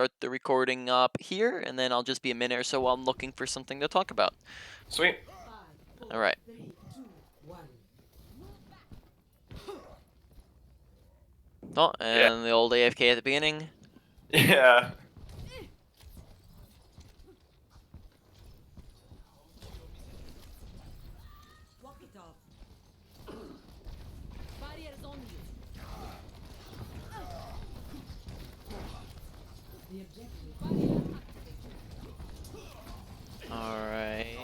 start the recording up here, and then I'll just be a minute or so while I'm looking for something to talk about. Sweet. All right. Oh, Yeah. and the old AFK at the beginning. Yeah. All right.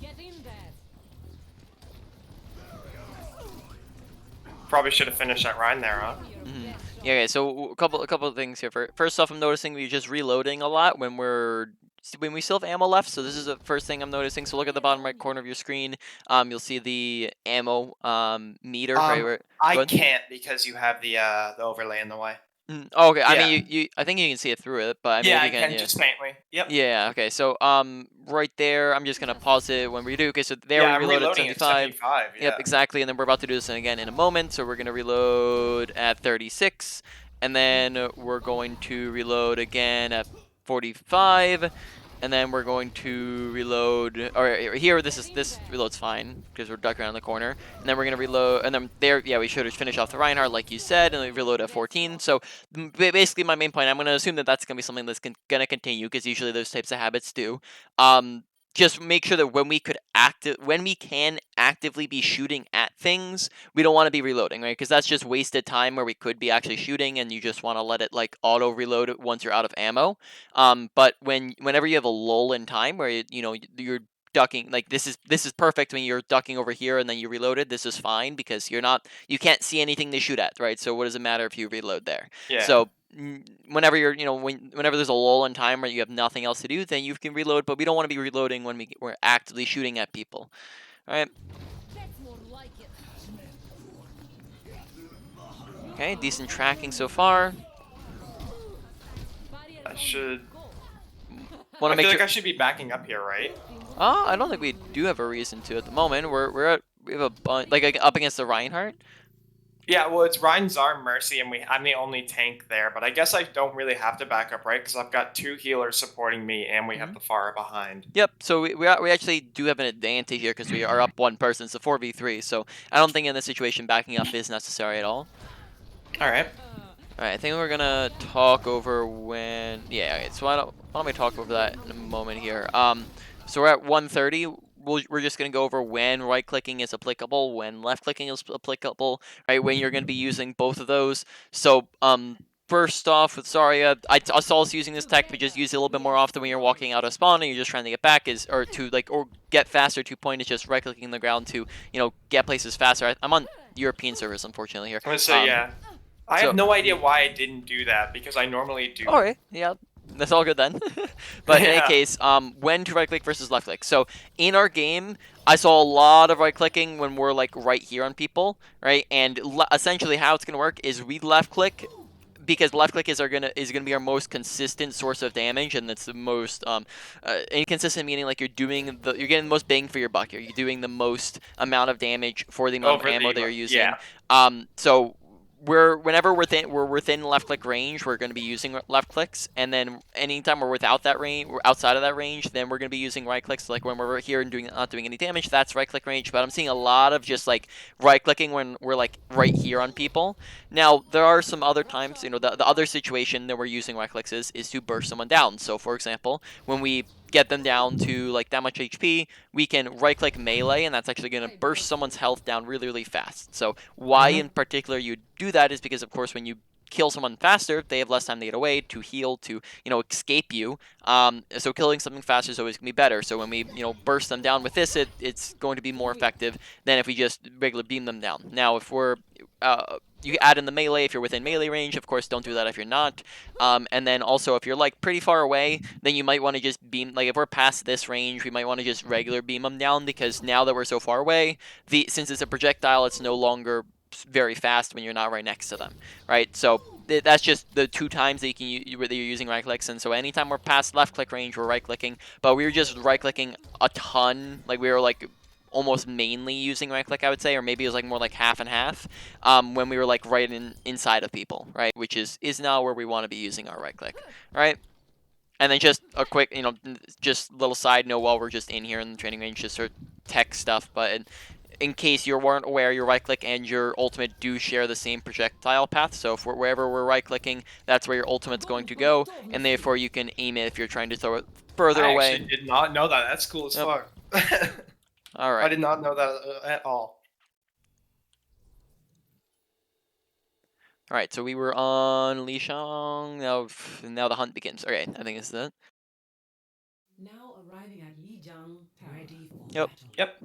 Get in there. Probably should have finished that Rhine there, huh? Yeah. Okay. So a couple of things here. First off, I'm noticing we're just reloading a lot when we still have ammo left. So this is the first thing I'm noticing. So look at the bottom right corner of your screen. You'll see the ammo meter. Right. I Go ahead. can't because you have the overlay in the way. Oh, okay. I Yeah. mean, I think you can see it through it, but I mean, Yeah, if I you can, can yeah. just faintly. Yep. Yeah, okay, so, right there, I'm just gonna pause it when we do, okay, so there Yeah, we I'm reload at reloading at 75. 75. Yep, Yeah. exactly, and then we're about to do this again in a moment, so we're gonna reload at 36, and then we're going to reload again at 45, and then we're going to reload, or here, this reload's fine, because we're ducking around the corner, and then we're gonna reload, and then there, yeah, we should finish off the Reinhardt, like you said, and we reload at 14, so basically my main point, I'm gonna assume that that's gonna be something that's gonna continue, because usually those types of habits do. Just make sure that when we can actively be shooting at things, we don't want to be reloading, right? Because that's just wasted time where we could be actually shooting, and you just want to let it like auto reload it once you're out of ammo. But whenever you have a lull in time where you're ducking, like this is perfect when you're ducking over here and then you reloaded. This is fine because you can't see anything to shoot at, right? So what does it matter if you reload there? Yeah. So whenever whenever there's a lull in time where you have nothing else to do, then you can reload. But we don't want to be reloading when we're actively shooting at people. All right. That's more like it. Okay. Decent tracking so far. I should. Want I to make feel sure. like I should be backing up here, right? I don't think we do have a reason to at the moment. We have a bunch like up against the Reinhardt. Yeah, well, it's Rhine, Zar, Mercy, and I'm the only tank there. But I guess I don't really have to back up, right? Because I've got 2 healers supporting me, and we have the Pharah behind. Yep. So we actually do have an advantage here because we are up one person. It's a 4v3. So I don't think in this situation backing up is necessary at all. All right. All right. I think we're gonna talk over when. Yeah. Okay, so why don't we talk over that in a moment here? So we're at 130. We're just going to go over when right clicking is applicable, when left clicking is applicable, right? When you're going to be using both of those. So, first off with Zarya, I saw us using this tech, but just use it a little bit more often when you're walking out of spawn and you're just trying to get back, or get faster. 2 point is just right clicking the ground to, get places faster. I'm on European servers, unfortunately, here. I'm gonna say yeah. I so- have no idea why I didn't do that because I normally do. Alright, yeah, that's all good then. But in any Yeah. case, when to right click versus left click. So in our game, I saw a lot of right clicking when we're like right here on people, right? And essentially how it's gonna work is we left click because left click is gonna be our most consistent source of damage, and it's the most inconsistent, meaning like you're getting the most bang for your buck. You're doing the most amount of damage for the amount of ammo that you're using. Yeah. So whenever we're within left click range, we're going to be using left clicks, and then anytime we're without that range, we're outside of that range, then we're going to be using right clicks. Like when we're here and not doing any damage, that's right click range. But I'm seeing a lot of just like right clicking when we're like right here on people. Now there are some other times, the other situation that we're using right clicks is to burst someone down. So for example, when we get them down to like that much HP, we can right click melee, and that's actually going to burst someone's health down really, really fast. So why in particular you do that is because, of course, when you kill someone faster, they have less time to get away, to heal, to escape you. So killing something faster is always gonna be better. So when we burst them down with this, it's going to be more effective than if we just regular beam them down. Now if we're you add in the melee if you're within melee range. Of course, don't do that if you're not. And then also if you're like pretty far away, then you might want to just beam. Like if we're past this range, we might want to just regular beam them down, because now that we're so far away, since it's a projectile, it's no longer very fast when you're not right next to them, right? So that's just the 2 times that that you're using right clicks. And so anytime we're past left click range, we're right clicking. But we were just right clicking a ton. Like we were like almost mainly using right click, I would say, or maybe it was like more like half and half. When we were like right inside of people, right, which is now where we want to be using our right click, right. And then just a quick, just little side note while we're just in here in the training range, just sort of tech stuff, but in case you weren't aware, your right click and your ultimate do share the same projectile path. So if wherever we're right clicking, that's where your ultimate's going to go, and therefore you can aim it if you're trying to throw it further I away. actually did not know that. That's cool as Yep. fuck. All right. I did not know that at all. All right, so we were on Li Shang. Now the hunt begins. Okay, I think it's that. Now arriving at Yijiang, ready for Yep. battle. Yep.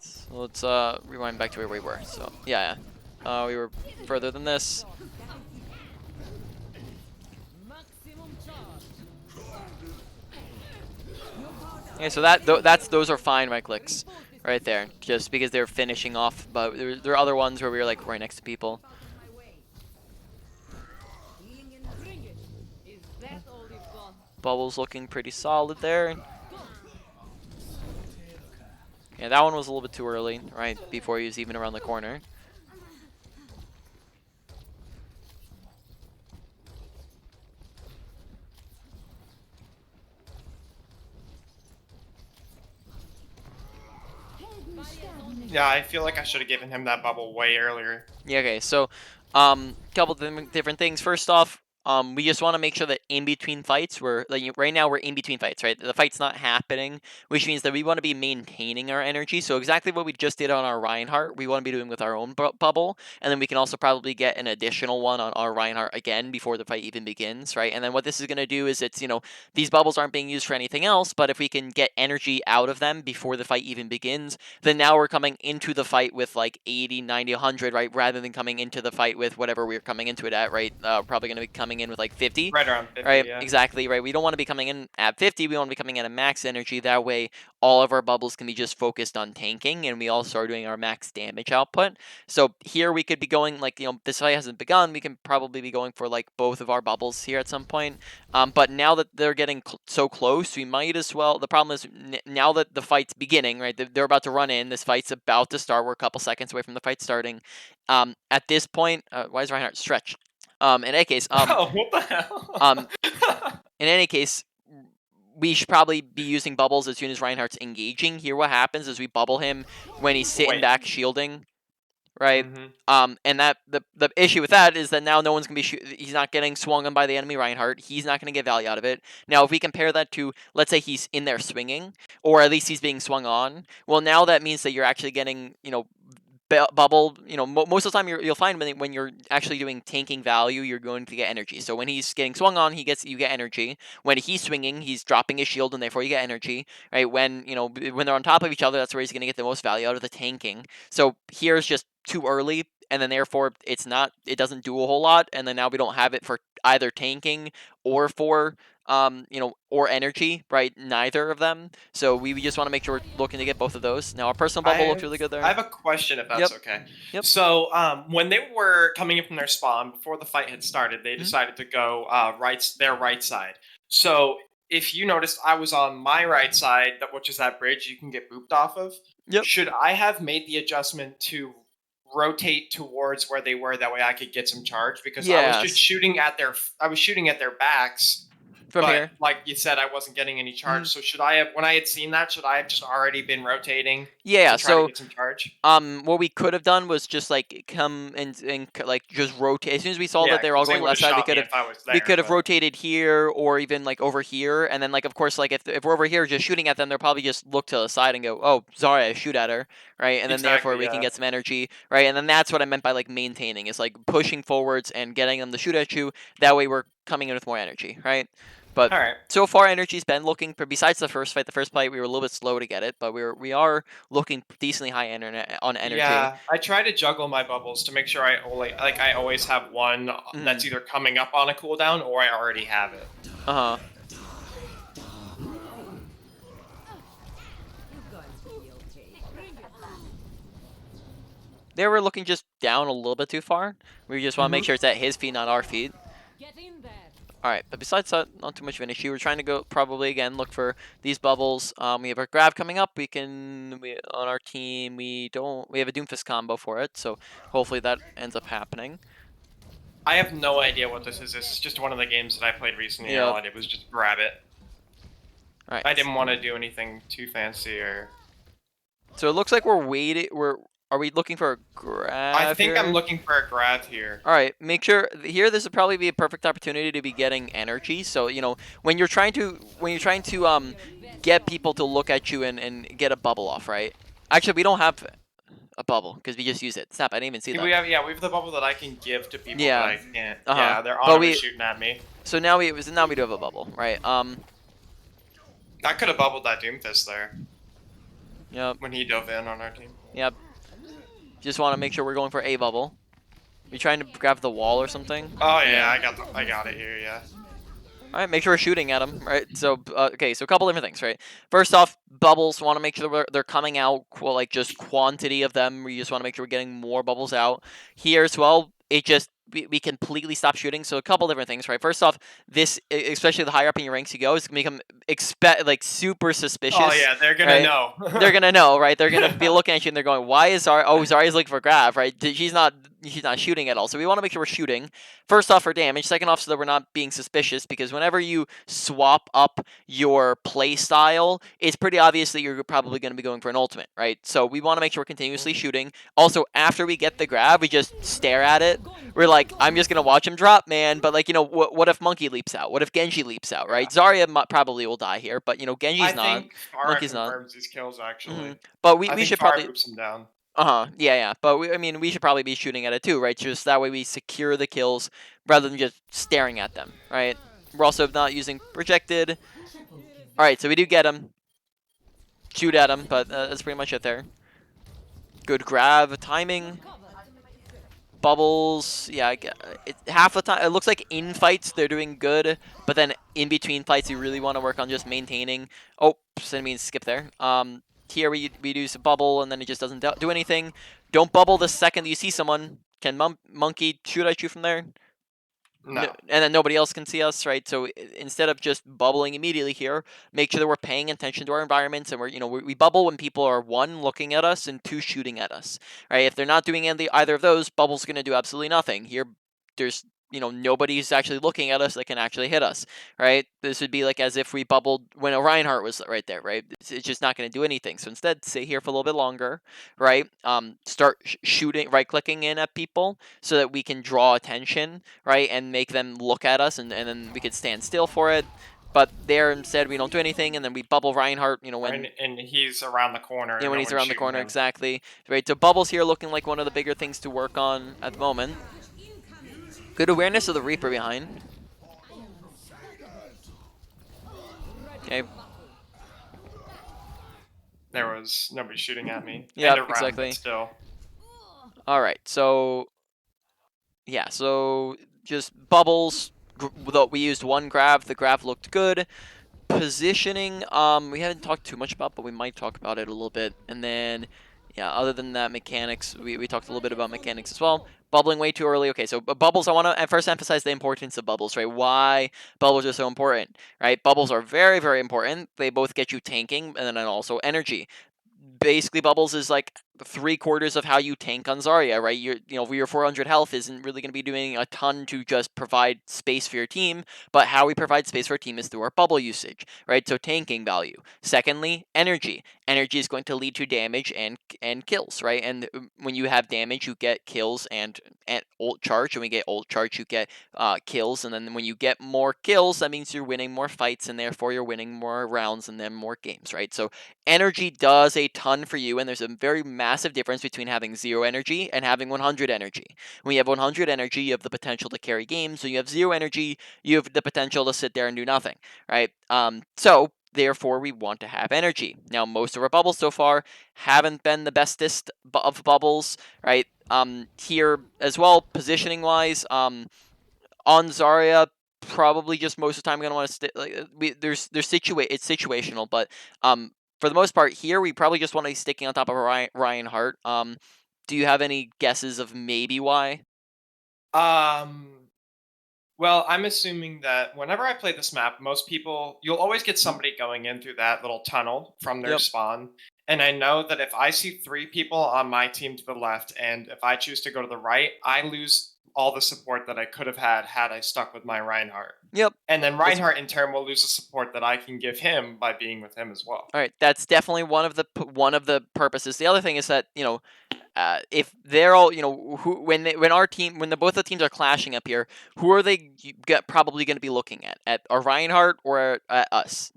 So let's rewind back to where we were. So yeah. We were further than this. Maximum charge. Okay, so those are fine right clicks, right there, just because they're finishing off. But there are other ones where we were like right next to people. Bring it. Is that all you've got? Bubbles looking pretty solid there. Yeah, that one was a little bit too early, right before he was even around the corner. Yeah, I feel like I should have given him that bubble way earlier. Yeah, okay, so couple different things. First off, we just want to make sure that in between fights, right now we're in between fights, right? The fight's not happening, which means that we want to be maintaining our energy. So exactly what we just did on our Reinhardt, we want to be doing with our own bubble, and then we can also probably get an additional one on our Reinhardt again before the fight even begins, right? And then what this is going to do is these bubbles aren't being used for anything else, but if we can get energy out of them before the fight even begins, then now we're coming into the fight with like 80, 90, 100, right? Rather than coming into the fight with whatever we're coming into it at, right? Probably going to be coming in with like 50. Right around 50, Right, yeah. exactly, right. We don't want to be coming in at 50. We want to be coming in at max energy. That way, all of our bubbles can be just focused on tanking, and we also are doing our max damage output. So here we could be going like, this fight hasn't begun. We can probably be going for like both of our bubbles here at some point. But now that they're getting so close, we might as well. The problem is now that the fight's beginning, right? They're about to run in. This fight's about to start. We're a couple seconds away from the fight starting. At this point, why is Reinhardt stretched? In any case, Oh, what the hell? in any case, we should probably be using bubbles as soon as Reinhardt's engaging. Here, what happens is we bubble him when he's sitting back shielding, right? And that the issue with that is that now no one's gonna be he's not getting swung on by the enemy Reinhardt. He's not gonna get value out of it. Now, if we compare that to, let's say he's in there swinging, or at least he's being swung on, well, now that means that you're actually getting bubble. Most of the time you'll find when you're actually doing tanking value, you're going to get energy. So when he's getting swung on, you get energy. When he's swinging, he's dropping his shield, and therefore you get energy, right? When they're on top of each other, that's where he's going to get the most value out of the tanking. So here's just too early, and then therefore it doesn't do a whole lot, and then now we don't have it for either tanking or for or energy, right? Neither of them. So we just want to make sure we're looking to get both of those. Now our personal bubble looks really good there. I have a question, if that's okay. Yep. So when they were coming in from their spawn before the fight had started, they decided to go their right side. So if you noticed, I was on my right side, which is that bridge you can get booped off of. Yep. Should I have made the adjustment to rotate towards where they were, that way I could get some charge? Because I was just shooting at their backs. From but here, like you said, I wasn't getting any charge. So should I have, when I had seen that, should I have just already been rotating? Yeah. To try to get some charge. What we could have done was just like come and like just rotate. As soon as we saw that they were all going left side, we could have rotated here or even like over here, and then like of course like if we're over here just shooting at them, they'll probably just look to the side and go, oh, Zarya, shoot at her, right? And then therefore we can get some energy, right? And then that's what I meant by like maintaining. It's like pushing forwards and getting them to shoot at you. That way we're coming in with more energy, right? But so far, energy's been looking. Besides the first fight, we were a little bit slow to get it, but we are looking decently high on energy. Yeah, I try to juggle my bubbles to make sure I always have one that's either coming up on a cooldown or I already have it. They were looking just down a little bit too far. We just want to make sure it's at his feet, not our feet. Get in there. All right, but besides that, not too much of an issue. We're trying to go probably again look for these bubbles. We have our grab coming up. On our team we have a Doomfist combo for it, so hopefully that ends up happening. I have no idea what this is. This is just one of the games that I played recently, and Yeah. all I did was just grab it. All right. I didn't want to do anything too fancy or. So it looks like we're waiting. Are we looking for a grab? I think here? I'm looking for a grab here. All right, make sure here. This would probably be a perfect opportunity to be getting energy. So when you're trying to get people to look at you and get a bubble off, right? Actually, we don't have a bubble because we just use it. Snap! I didn't even see that. We have the bubble that I can give to people, Yeah. but I can't. Uh-huh. Yeah, they're But on shooting at me. So now we do have a bubble, right? I could have bubbled that Doomfist there. Yep. When he dove in on our team. Yep. Just want to make sure we're going for a bubble. You trying to grab the wall or something? Oh yeah, I got it here. Yeah. All right, make sure we're shooting at them, right? So, okay, so a couple different things, right? First off, bubbles. Want to make sure they're coming out, like just quantity of them. We just want to make sure we're getting more bubbles out here as well. It just we completely stop shooting. So a couple different things, right? First off, this, especially the higher up in your ranks you go, is gonna become like super suspicious. Oh yeah, they're gonna right? know. They're gonna know, right? They're gonna be looking at you and they're going, "Why is Zarya? Oh, Zarya's looking for grab, right? She's not shooting at all." So we want to make sure we're shooting. First off, for damage. Second off, so that we're not being suspicious, because whenever you swap up your play style, it's pretty obvious that you're probably going to be going for an ultimate, right? So we want to make sure we're continuously shooting. Also, after we get the grab, we just stare at it. We're like, I'm just going to watch him drop, man. But, like, what if Monkey leaps out? What if Genji leaps out, right? Zarya probably will die here, but, Genji's not. I think Farah Monkey's not. confirms these kills, actually. But I we think should Farah probably... boops him down. Yeah. But we should probably be shooting at it too, right? Just that way we secure the kills rather than just staring at them, right? We're also not using projected. All right, so we do get him. Shoot at him, but that's pretty much it there. Good grab, timing. Bubbles, yeah, half the time, it looks like in fights they're doing good, but then in between fights you really want to work on just maintaining. Oh, so that means skip there. Here we use a bubble and then it just doesn't do anything. Don't bubble the second you see someone. Can Monkey shoot at you from there? No. And then nobody else can see us, right? So instead of just bubbling immediately here, make sure that we're paying attention to our environments, and we bubble when people are, one, looking at us, and two, shooting at us, right? If they're not doing either of those, bubble's going to do absolutely nothing. Here, there's nobody's actually looking at us that can actually hit us, right? This would be like as if we bubbled when a Reinhardt was right there, right? It's just not going to do anything. So instead, stay here for a little bit longer, right? Start shooting, right-clicking in at people so that we can draw attention, right? And make them look at us, and then we could stand still for it. But there, instead, we don't do anything, and then we bubble Reinhardt, when... And he's around the corner. Yeah, when he's around the corner, exactly. Right, so bubbles here looking like one of the bigger things to work on at the moment. Good awareness of the Reaper behind. Okay. There was nobody shooting at me. Yeah, exactly. But still. Alright, so... Yeah, so just bubbles. We used one grab. The grab looked good. Positioning, we haven't talked too much about, but we might talk about it a little bit. And then, yeah, other than that, mechanics, we talked a little bit about mechanics as well. Bubbling way too early. Okay, so bubbles, I want to first emphasize the importance of bubbles, right? Why bubbles are so important, right? Bubbles are very, very important. They both get you tanking and then also energy. Basically, bubbles is like 3/4 of how you tank on Zarya, right? Your 400 health isn't really going to be doing a ton to just provide space for your team, but how we provide space for our team is through our bubble usage, right? So tanking value. Secondly, energy. Energy is going to lead to damage and kills, right? And when you have damage, you get kills and ult charge. And when you get ult charge, you get kills. And then when you get more kills, that means you're winning more fights, and therefore you're winning more rounds and then more games, right? So energy does a ton for you, and there's a very massive difference between having 0 energy and having 100 energy. When you have 100 energy, you have the potential to carry games. When you have 0 energy, you have the potential to sit there and do nothing, right? So therefore, we want to have energy. Now, most of our bubbles so far haven't been the bestest of bubbles, right? Here as well, positioning-wise, on Zarya, probably just most of the time going to want to stay. It's situational, but for the most part, here we probably just want to be sticking on top of Reinhardt. Do you have any guesses of maybe why? Well, I'm assuming that whenever I play this map, most people, you'll always get somebody going in through that little tunnel from their Yep. spawn. And I know that if I see 3 people on my team to the left, and if I choose to go to the right, I lose all the support that I could have had I stuck with my Reinhardt. Yep. And then That's- Reinhardt in turn will lose the support that I can give him by being with him as well. All right, that's definitely one of the purposes. The other thing is that if they're all who when our team when the both the teams are clashing up here, who are they probably going to be looking at our Reinhardt or at us?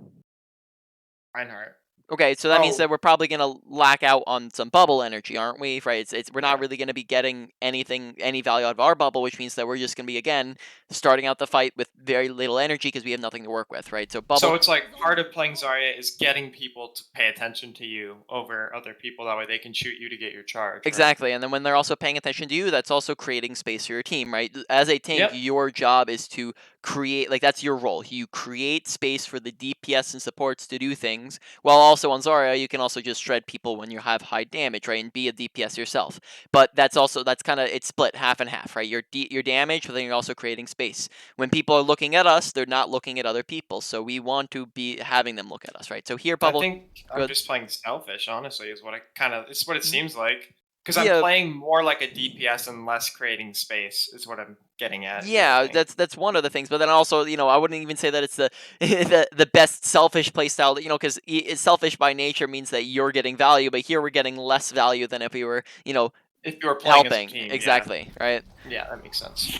Reinhardt. Okay, so that means that we're probably going to lack out on some bubble energy, aren't we? Right? We're not really going to be getting any value out of our bubble, which means that we're just going to be again starting out the fight with very little energy because we have nothing to work with, right? So bubble. So it's like part of playing Zarya is getting people to pay attention to you over other people. That way they can shoot you to get your charge. Right? Exactly, and then when they're also paying attention to you, that's also creating space for your team, right? As a tank, Yep. your job is to create, that's your role. You create space for the DPS and supports to do things, while also on Zarya, you can also just shred people when you have high damage, right, and be a DPS yourself. But that's kind of, it's split half and half, right? Your damage, but then you're also creating space. When people are looking at us, they're not looking at other people, so we want to be having them look at us, right? So here, Bubble. I think I'm just playing selfish, honestly, is what it's what it seems like. Because Yeah. I'm playing more like a DPS and less creating space, is what I'm getting at. Yeah, that's one of the things. But then also, I wouldn't even say that it's the the best selfish playstyle. Because selfish by nature means that you're getting value, but here we're getting less value than if we were, if you were playing helping. as a team. Exactly, yeah. right? Yeah, that makes sense.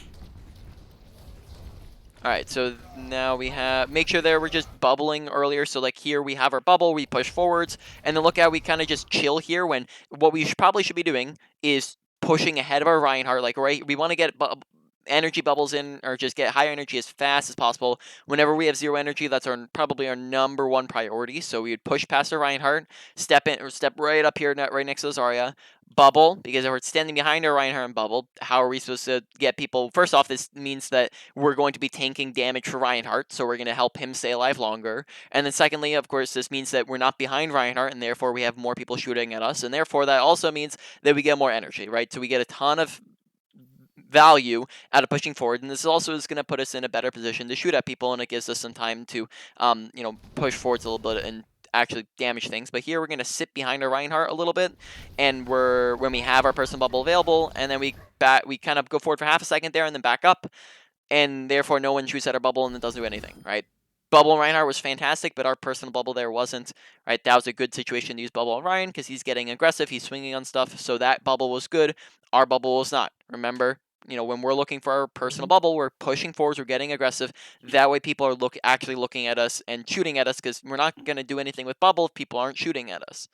All right, so now we have, make sure there we're just bubbling earlier. So like here we have our bubble, we push forwards, and then look how we kind of just chill here when what we probably should be doing is pushing ahead of our Reinhardt. Like, right, we want to get energy bubbles in, or just get higher energy as fast as possible. Whenever we have 0 energy, that's probably our number 1 priority. So we would push past our Reinhardt, step right up here, right next to Zarya, bubble, because if we're standing behind our Reinhardt and bubble, how are we supposed to get people? First off, this means that we're going to be tanking damage for Reinhardt, so we're going to help him stay alive longer. And then secondly, of course, this means that we're not behind Reinhardt, and therefore we have more people shooting at us, and therefore that also means that we get more energy, right? So we get a ton of value out of pushing forward, and this also is going to put us in a better position to shoot at people, and it gives us some time to push forwards a little bit and actually damage things. But here we're going to sit behind our Reinhardt a little bit, and when we have our person bubble available, and then we kind of go forward for half a second there and then back up, and therefore no one shoots at our bubble and it doesn't do anything, right? Bubble Reinhardt was fantastic, but our personal bubble there wasn't, right? That was a good situation to use bubble on Ryan because he's getting aggressive, he's swinging on stuff, so that bubble was good. Our bubble was not. Remember, when we're looking for our personal bubble, we're pushing forwards, we're getting aggressive. That way people are actually looking at us and shooting at us, because we're not going to do anything with bubble if people aren't shooting at us.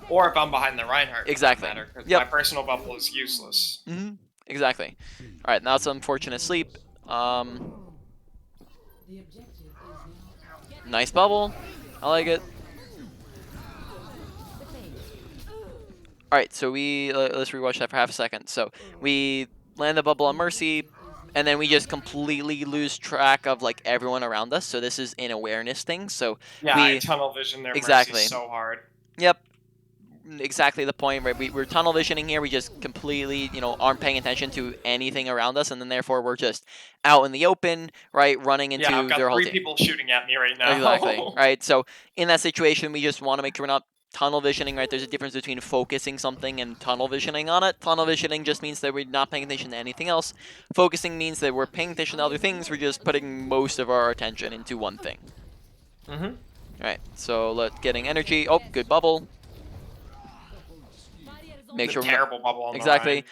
Or if I'm behind the Reinhardt, exactly. Yep. My personal bubble is useless. Exactly. All right, now it's unfortunate sleep. Nice bubble. I like it. Alright, so let's rewatch that for half a second. So we land the bubble on Mercy, and then we just completely lose track of everyone around us. So this is an awareness thing. So yeah, tunnel vision there. Exactly. Mercy's so hard. Yep. Exactly the point, right? We're tunnel visioning here. We just completely, aren't paying attention to anything around us, and then therefore we're just out in the open, right, running into I've got their whole 3 team. people shooting at me right now. Exactly, right? So in that situation, we just want to make sure we're not tunnel visioning, right? There's a difference between focusing something and tunnel visioning on it. Tunnel visioning just means that we're not paying attention to anything else. Focusing means that we're paying attention to other things. We're just putting most of our attention into one thing. All right, so let's getting energy. Oh, good bubble. Make sure terrible bubble on exactly.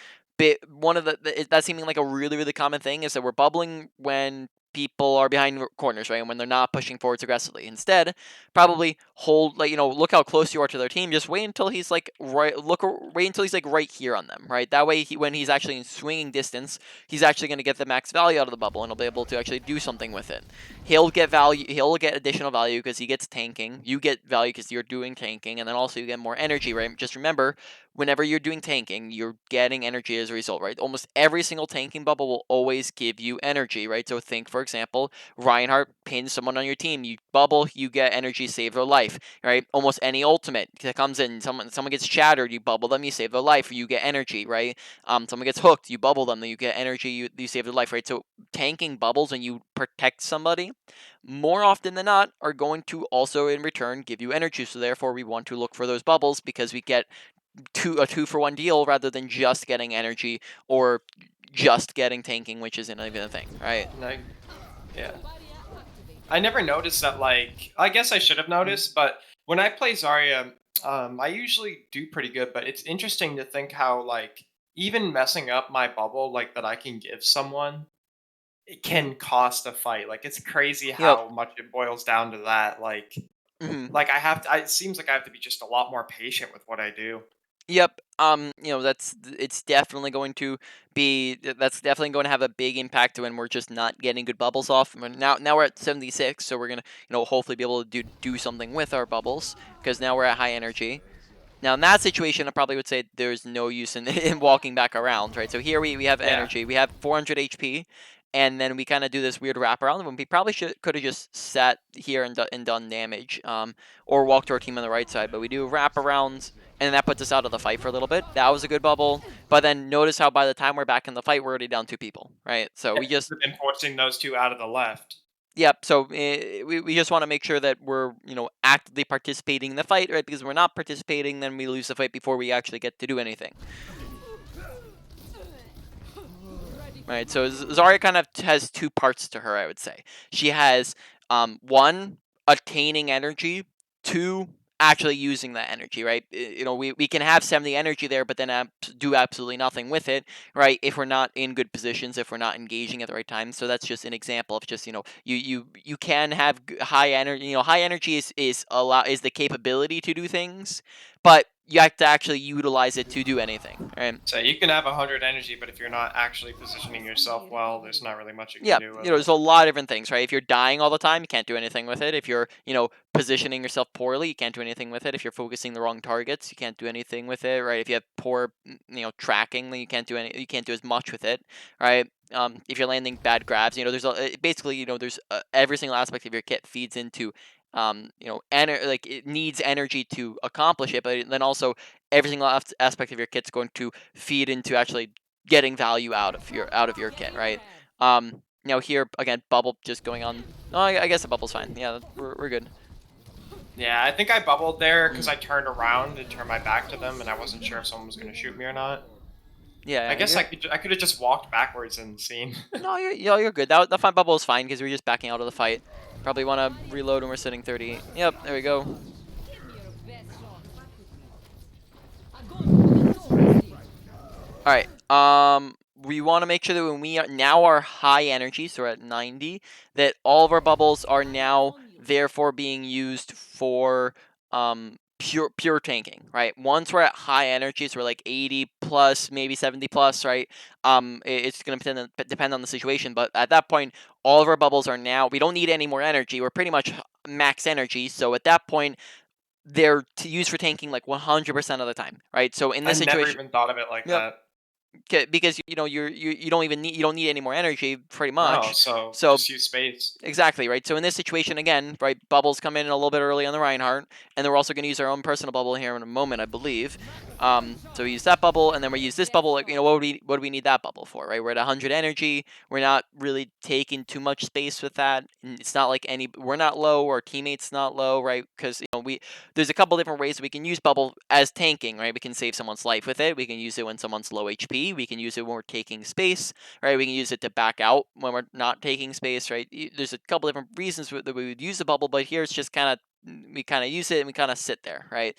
One of that's seeming like a really, really common thing is that we're bubbling when people are behind corners, right? And when they're not pushing forwards aggressively. Instead, probably hold, look how close you are to their team. Just wait until he's wait until he's right here on them, right? That way, when he's actually in swinging distance, he's actually going to get the max value out of the bubble, and he'll be able to actually do something with it. He'll get value. He'll get additional value because he gets tanking. You get value because you're doing tanking, and then also you get more energy, right? Just remember, whenever you're doing tanking, you're getting energy as a result, right? Almost every single tanking bubble will always give you energy, right? So think, for example, Reinhardt pins someone on your team. You bubble, you get energy, save their life, right? Almost any ultimate that comes in, someone gets shattered, you bubble them, you save their life, you get energy, right? Someone gets hooked, you bubble them, you get energy, you save their life, right? So tanking bubbles and you protect somebody, more often than not, are going to also in return give you energy. So therefore, we want to look for those bubbles because we get a 2-for-1 deal rather than just getting energy or just getting tanking, which isn't even a thing, right? Yeah. I never noticed that. Like, I guess I should have noticed, but when I play Zarya, I usually do pretty good. But it's interesting to think how, like, even messing up my bubble, like that I can give someone, it can cost a fight. Like, it's crazy Yep. how much it boils down to that. Mhm. Like I have to. It seems like I have to be just a lot more patient with what I do. Yep. It's definitely going to be that's definitely going to have a big impact when we're just not getting good bubbles off. Now we're at 76, so we're gonna hopefully be able to do something with our bubbles because now we're at high energy. Now, in that situation, I probably would say there's no use in, in walking back around, right? So here we have Yeah. energy. We have 400 HP, and then we kind of do this weird wraparound when we probably could have just sat here and done damage, or walked to our team on the right side. But we do wraparounds, and that puts us out of the fight for a little bit. That was a good bubble. But then notice how by the time we're back in the fight, we're already down 2 people, right? So we just Been forcing those two out of the left. Yep. So we just want to make sure that we're actively participating in the fight, right? Because if we're not participating, then we lose the fight before we actually get to do anything. Right. So Zarya kind of has 2 parts to her, I would say. She has 1, attaining energy, 2, actually using that energy, right? We can have 70 energy there, but then do absolutely nothing with it, right? If we're not in good positions, if we're not engaging at the right time. So that's just an example of just you can have high energy. High energy is the capability to do things, but you have to actually utilize it to do anything, right? So you can have 100 energy, but if you're not actually positioning yourself well, there's not really much you can Yeah, do with there's it. a lot of different things, right? If you're dying all the time, you can't do anything with it. If you're, positioning yourself poorly, you can't do anything with it. If you're focusing the wrong targets, you can't do anything with it, right? If you have poor, tracking, then you can't do as much with it, right? If you're landing bad grabs, basically, there's every single aspect of your kit feeds into, like it needs energy to accomplish it, but then also every single aspect of your kit's going to feed into actually getting value out of your kit, right? Now here again, bubble just going on. Oh, I guess the bubble's fine. Yeah, we're good. Yeah, I think I bubbled there because Mm. I turned around and turned my back to them, and I wasn't sure if someone was going to shoot me or not. I Yeah, guess I could have just walked backwards and seen. no, you're good. That fine bubble is fine because we're just backing out of the fight. Probably want to reload when we're sitting 30. Yep, there we go. Give me your best shot. I'm going for the torch here. All right. We want to make sure that when we now are high energy, so we're at 90, that all of our bubbles are now therefore being used for pure tanking, right? Once we're at high energy, so we're like 80 plus, maybe 70 plus, right? It's gonna depend on the situation, but at that point, all of our bubbles are now. We don't need any more energy. We're pretty much max energy. So at that point, they're used for tanking like 100% of the time, right? So in I this never situation. even thought of it like Yep. that. Because you don't need any more energy pretty Oh, much. so So just use space. exactly, right? So in this situation, again, right, bubbles come in a little bit early on the Reinhardt, and then we're also going to use our own personal bubble here in a moment, I believe. So we use that bubble, and then we use this bubble. Like, what do we need that bubble for, right? We're at 100 energy. We're not really taking too much space with that. And it's not like we're not low, or teammates not low, right? Because there's a couple different ways we can use bubble as tanking, right? We can save someone's life with it. We can use it when someone's low HP. We can use it when we're taking space, right? We can use it to back out when we're not taking space, right? There's a couple different reasons that we would use the bubble, but here it's just we kind of use it and we kind of sit there, right?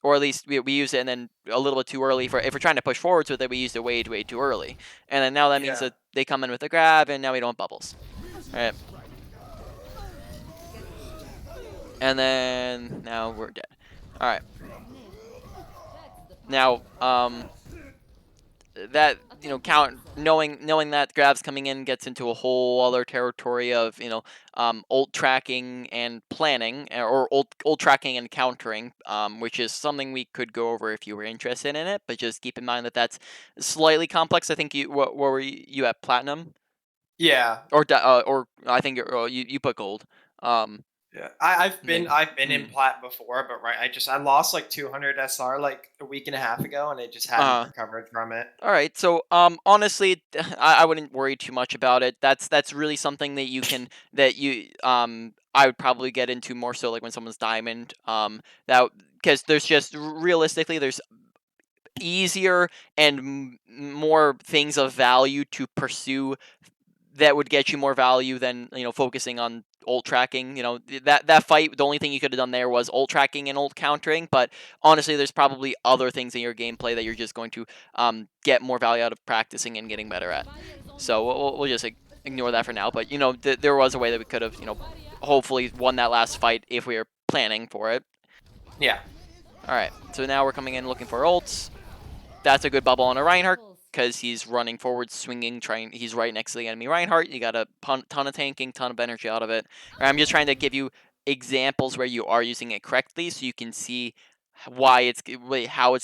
Or at least we use it and then a little bit too early for if we're trying to push forwards with it, we used it way too early, and then now that means Yeah. that they come in with a grab and now we don't have bubbles, right? And then now we're dead. All right. Now that knowing that grab's coming in gets into a whole other territory of ult tracking and planning, or ult tracking and countering, which is something we could go over if you were interested in it. But just keep in mind that that's slightly complex. I think what were you at platinum, Yeah. or I think you put gold. Yeah, I've been Maybe. in plat before, but I lost like 200 SR like a week and a half ago, and I just hadn't Uh, recovered from it. All right, so honestly, I wouldn't worry too much about it. That's really something that I would probably get into more so like when someone's diamond. That because there's just realistically there's easier and more things of value to pursue that would get you more value than focusing on ult tracking. That fight, the only thing you could have done there was ult tracking and ult countering. But honestly, there's probably other things in your gameplay that you're just going to get more value out of practicing and getting better at. So we'll just ignore that for now. But there was a way that we could have hopefully won that last fight if we were planning for it. Yeah. All right, so now we're coming in looking for ults. That's a good bubble on a Reinhardt, because he's running forward, swinging, he's right next to the enemy Reinhardt. You got a ton of tanking, ton of energy out of it. I'm just trying to give you examples where you are using it correctly, so you can see how it's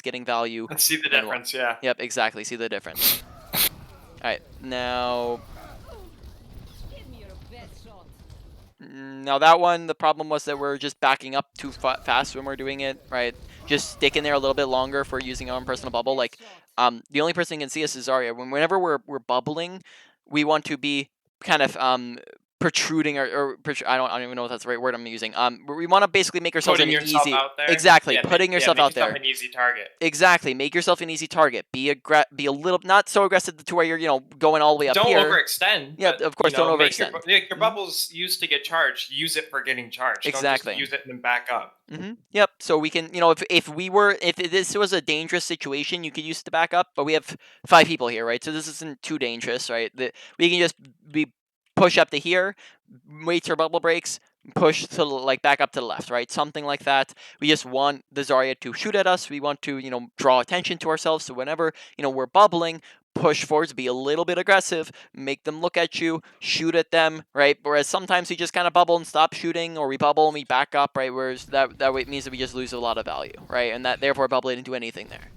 getting value. Let's see the difference. Yeah. Yep, exactly. See the difference. All right, now Give me your best shot. Now that one, the problem was that we're just backing up too fast when we're doing it, right? Just sticking there a little bit longer for using our own personal bubble. Like, the only person who can see us is Zarya. Whenever we're bubbling, we want to be kind of protruding I don't even know if that's the right word I'm using. We want to basically make ourselves Putting an yourself easy, out there. exactly, Yeah, putting yourself make out there. an easy target. Exactly, make yourself an easy target. Be a little not so aggressive to where you're going all the way up Don't here. overextend. Yeah, but, of course, don't overextend. Your bubble's used to get charged. Use it for getting charged. Exactly. Don't just use it and then back up. Yep. So we can, if this was a dangerous situation, you could use it to back up. But we have 5 people here, right? So this isn't too dangerous, right? We can just push up to here, wait till bubble breaks, push to back up to the left, right? Something like that. We just want the Zarya to shoot at us. We want to, draw attention to ourselves. So whenever we're bubbling, push forwards, be a little bit aggressive, make them look at you, shoot at them, right? Whereas sometimes we just kind of bubble and stop shooting, or we bubble and we back up, right? Whereas that way it means that we just lose a lot of value, right? And that therefore bubble didn't do anything there.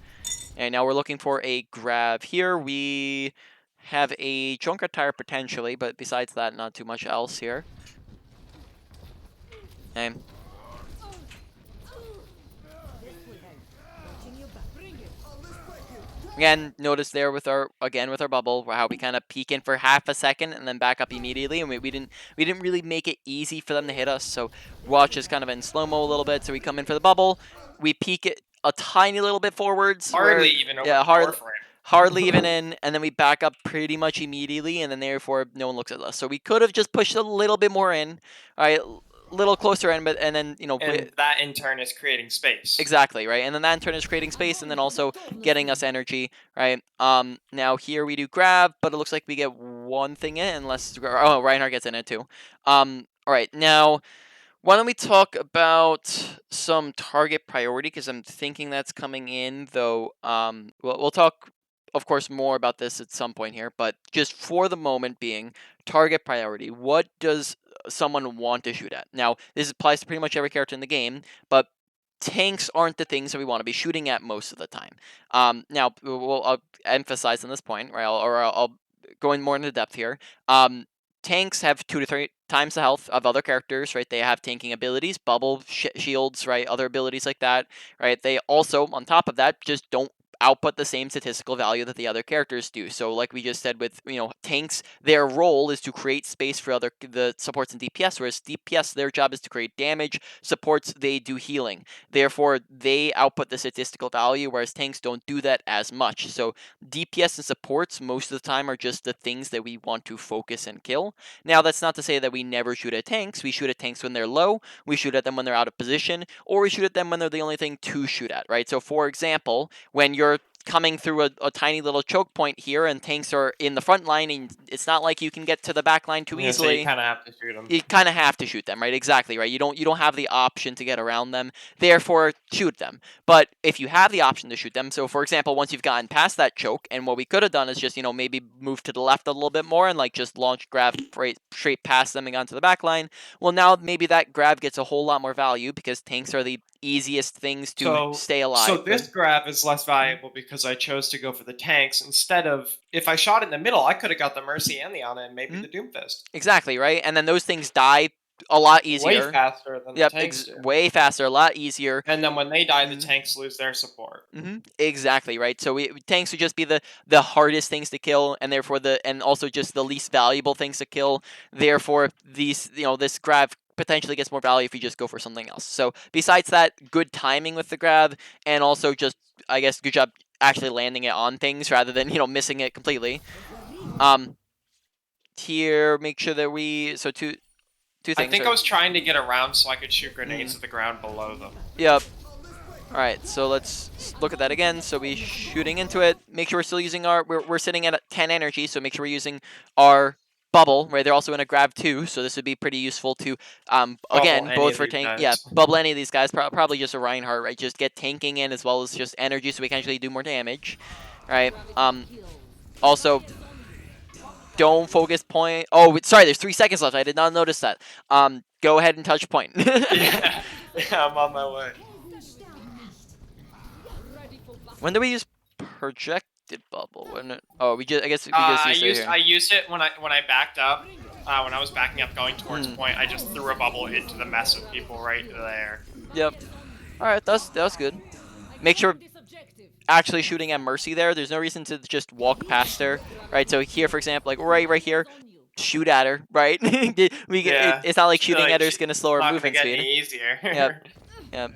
And now we're looking for a grab here. We have a Junkrat tire potentially, but besides that, not too much else here. Okay. Again, notice there with our bubble how we kind of peek in for half a second and then back up immediately, and we didn't really make it easy for them to hit us. So watch is kind of in slow mo a little bit. So we come in for the bubble, we peek it a tiny little bit forwards. Hardly even over the door frame. Hardly even in, and then we back up pretty much immediately, and then therefore no one looks at us. So we could have just pushed a little bit more in, all right, little closer in, and then and that in turn is creating space. Exactly, right, and then that in turn is creating space, and then also getting us energy, right? Now here we do grab, but it looks like we get one thing in, unless Reinhardt gets in it too. All right, now why don't we talk about some target priority, because I'm thinking that's coming in, though. We'll talk, of course, more about this at some point here, but just for the moment being, target priority. What does someone want to shoot at? Now, this applies to pretty much every character in the game, but tanks aren't the things that we want to be shooting at most of the time. Now, I'll emphasize on this point, right? I'll go in more into depth here. Tanks have 2 to 3 times the health of other characters, right? They have tanking abilities, bubble, shields, right? Other abilities like that, right? They also, on top of that, just don't output the same statistical value that the other characters do. So like we just said with tanks, their role is to create space for the supports and DPS, whereas DPS, their job is to create damage. Supports, they do healing. Therefore, they output the statistical value, whereas tanks don't do that as much. So DPS and supports most of the time are just the things that we want to focus and kill. Now, that's not to say that we never shoot at tanks. We shoot at tanks when they're low, we shoot at them when they're out of position, or we shoot at them when they're the only thing to shoot at, right? So for example, when you're coming through a tiny little choke point here, and tanks are in the front line, and it's not like you can get to the back line too Yeah, so you easily. kind of have to shoot them. You kind of have to shoot them, right? Exactly, right? You don't have the option to get around them, therefore shoot them. But if you have the option to shoot them, so for example, once you've gotten past that choke, and what we could have done is just maybe move to the left a little bit more and like just launch grab straight past them and onto the back line. Well, now maybe that grab gets a whole lot more value because tanks are the easiest things to stay alive. So this grab is less valuable because I chose to go for the tanks instead of, if I shot in the middle, I could have got the Mercy and the Ana and maybe the Doomfist. Exactly, right? And then those things die a lot easier. Way faster than the tanks do. Way faster, a lot easier. And then when they die, the tanks lose their support. Exactly, right? So tanks would just be the hardest things to kill, and therefore and also just the least valuable things to kill. Therefore, this grab potentially gets more value if you just go for something else. So besides that, good timing with the grab, and also just, I guess, good job actually landing it on things rather than missing it completely. Here, make sure that so two things. I think I was trying to get around so I could shoot grenades at the ground below them. Yep. Alright, so let's look at that again. So we're shooting into it. Make sure we're still using we're sitting at 10 energy, so make sure we're using our bubble, right? They're also in a grab too, so this would be pretty useful to, again, both for tank, bubble any of these guys, probably just a Reinhardt, right? Just get tanking in as well as just energy so we can actually do more damage, right? Also, don't focus point. Oh, sorry, there's 3 seconds left. I did not notice that. Go ahead and touch point. yeah, I'm on my way. When do we use projected bubble? I guess we just used it here. I used it when I backed up. When I was backing up going towards point, I just threw a bubble into the mess of people right there. Yep. All right, that was good. Make sure actually shooting at Mercy there. There's no reason to just walk past her, right? So here, for example, like right here, shoot at her, right? It's not like shooting at her is gonna slow her movement speed. Any easier. Yep. Yeah,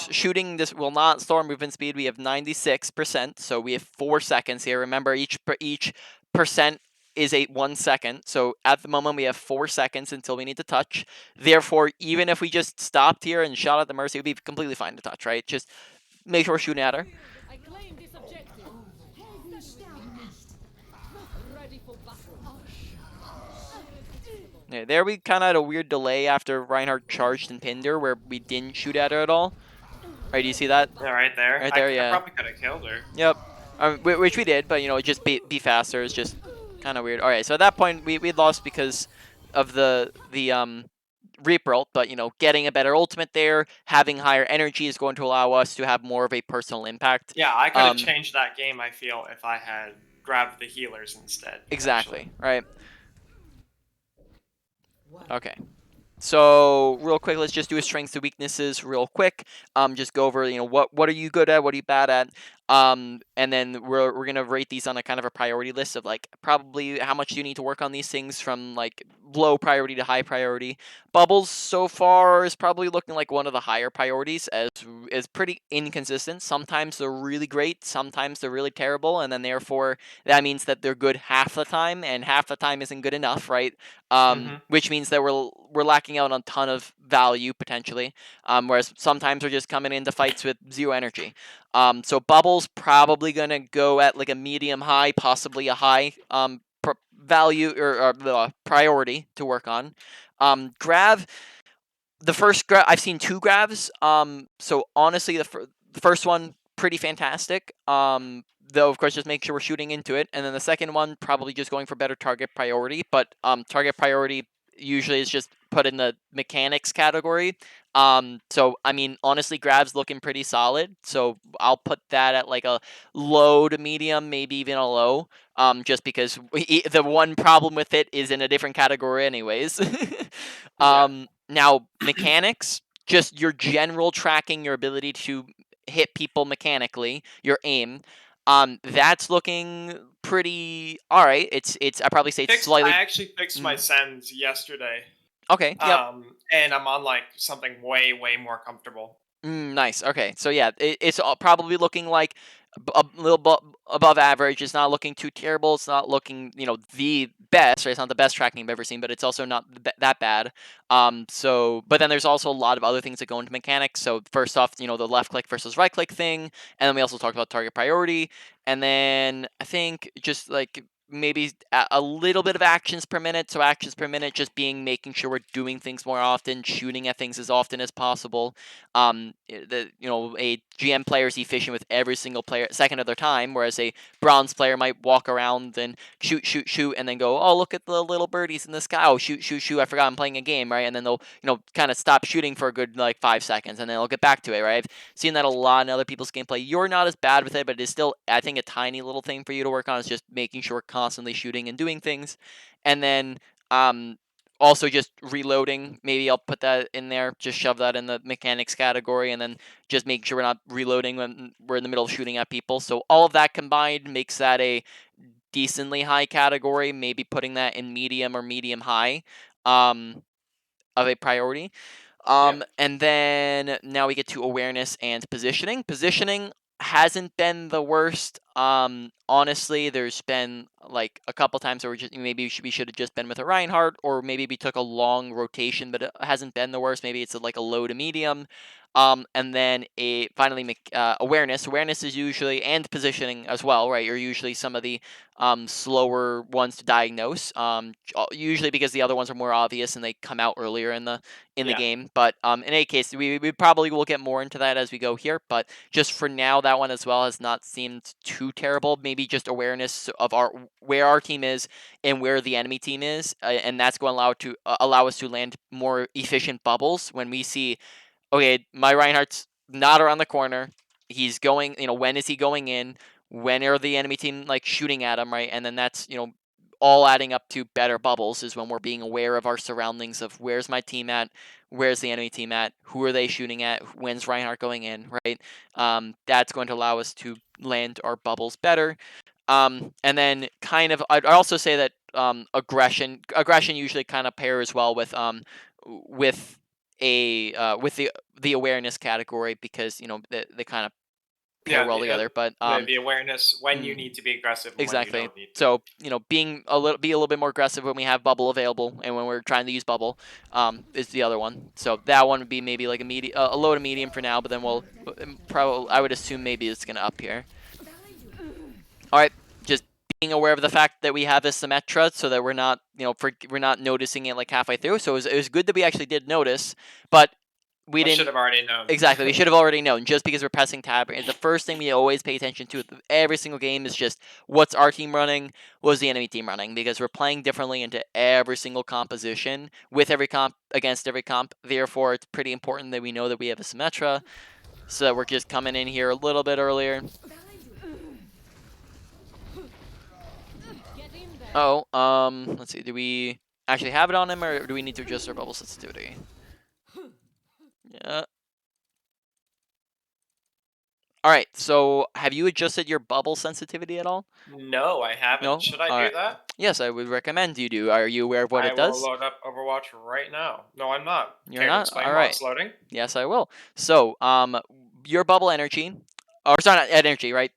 shooting this will not slow our movement speed. We have 96%, so we have 4 seconds here. Remember, each percent is 1 second. So at the moment, we have 4 seconds until we need to touch. Therefore, even if we just stopped here and shot at the Mercy, it would be completely fine to touch, right? Just make sure we're shooting at her. I claim this objective. Ready for battle. Yeah, there we kind of had a weird delay after Reinhardt charged and pinned her, where we didn't shoot at her at all. Right, do you see that? Yeah, right there. Right there, yeah. I probably could have killed her. Yep. Which we did, but just be faster is just kind of weird. All right, so at that point we lost because of the Reaper, but getting a better ultimate there, having higher energy is going to allow us to have more of a personal impact. Yeah, I could have changed that game, I feel, if I had grabbed the healers instead. Exactly, right. Okay. So real quick, let's just do a strengths to weaknesses real quick. Just go over, what are you good at, what are you bad at, and then we're gonna rate these on a kind of a priority list of like probably how much you need to work on these things from like low priority to high priority. Bubbles so far is probably looking like one of the higher priorities, as is pretty inconsistent. Sometimes they're really great, sometimes they're really terrible, and then therefore that means that they're good half the time, and half the time isn't good enough, right? Which means that we're lacking out on a ton of value potentially, whereas sometimes we're just coming into fights with 0 energy. So Bubble's probably gonna go at like a medium high, possibly a high value or priority to work on. Grav, the first grab, I've seen 2 grabs. So honestly, the first one pretty fantastic. Though of course just make sure we're shooting into it, and then the second one probably just going for better target priority. But target priority usually is just put in the mechanics category. So I mean, honestly, Grab's looking pretty solid. So I'll put that at like a low to medium, maybe even a low. Just because the one problem with it is in a different category, anyways. Now mechanics, just your general tracking, your ability to hit people mechanically, your aim. That's looking pretty all right. It's I probably say it's slightly. I actually fixed my sends yesterday. Okay. Yep. And I'm on like something way more comfortable. Nice. Okay. So yeah, it's probably looking like a little above average. It's not looking too terrible. It's not looking, the best. Right? It's not the best tracking I've ever seen, but it's also not that bad. But then there's also a lot of other things that go into mechanics. So first off, the left click versus right click thing, and then we also talked about target priority, and then I think just like maybe a little bit of actions per minute. So actions per minute just being making sure we're doing things more often, shooting at things as often as possible. A GM player is efficient with every single player second of their time, whereas a bronze player might walk around and shoot, shoot, shoot, and then go, oh, look at the little birdies in the sky. Oh, shoot, shoot, shoot. I forgot I'm playing a game, right? And then they'll, kind of stop shooting for a good like 5 seconds, and then they'll get back to it, right? I've seen that a lot in other people's gameplay. You're not as bad with it, but it's still, I think, a tiny little thing for you to work on is just making sure we're constantly shooting and doing things, and then also just reloading. Maybe I'll put that in there. Just shove that in the mechanics category, and then just make sure we're not reloading when we're in the middle of shooting at people. So all of that combined makes that a decently high category. Maybe putting that in medium or medium high of a priority. And then now we get to awareness and positioning. Positioning hasn't been the worst. Honestly, there's been like a couple times where maybe we should have just been with a Reinhardt, or maybe we took a long rotation, but it hasn't been the worst. Maybe it's like a low to medium. And then finally awareness. Awareness is usually, and positioning as well, right? Are usually some of the slower ones to diagnose. Usually because the other ones are more obvious and they come out earlier in the game. But in any case, we probably will get more into that as we go here. But just for now, that one as well has not seemed too terrible. Maybe just awareness of where our team is and where the enemy team is, and that's going to allow us to land more efficient bubbles when we see, okay, my Reinhardt's not around the corner. He's going, when is he going in? When are the enemy team like shooting at him, right? And then that's, all adding up to better bubbles is when we're being aware of our surroundings of where's my team at, where's the enemy team at, who are they shooting at, when's Reinhardt going in, right? That's going to allow us to land our bubbles better. And then kind of, I'd also say that aggression usually kind of pairs well with with the awareness category, because they kind of pair well together. But the awareness when you need to be aggressive and exactly. when you don't need to. So being a little bit more aggressive when we have bubble available and when we're trying to use bubble is the other one. So that one would be maybe like a low to medium for now, but then we'll probably, I would assume maybe it's gonna up here. All right, just being aware of the fact that we have a Symmetra, so that we're not we're not noticing it like halfway through. So it was good that we actually did notice, but we didn't. Should have already known. Exactly, we should have already known. Just because we're pressing tab, and the first thing we always pay attention to every single game is just what's our team running, what's the enemy team running, because we're playing differently into every single composition with every comp against every comp. Therefore, it's pretty important that we know that we have a Symmetra, so that we're just coming in here a little bit earlier. Oh, let's see. Do we actually have it on him, or do we need to adjust our bubble sensitivity? Yeah. All right. So, have you adjusted your bubble sensitivity at all? No, I haven't. No? Should I All do right. that? Yes, I would recommend you do. Are you aware of what it does? I will load up Overwatch right now. No, I'm not. You're Care to not? explain All while right. it's loading? Yes, I will. So, your bubble energy, or sorry, not energy, right?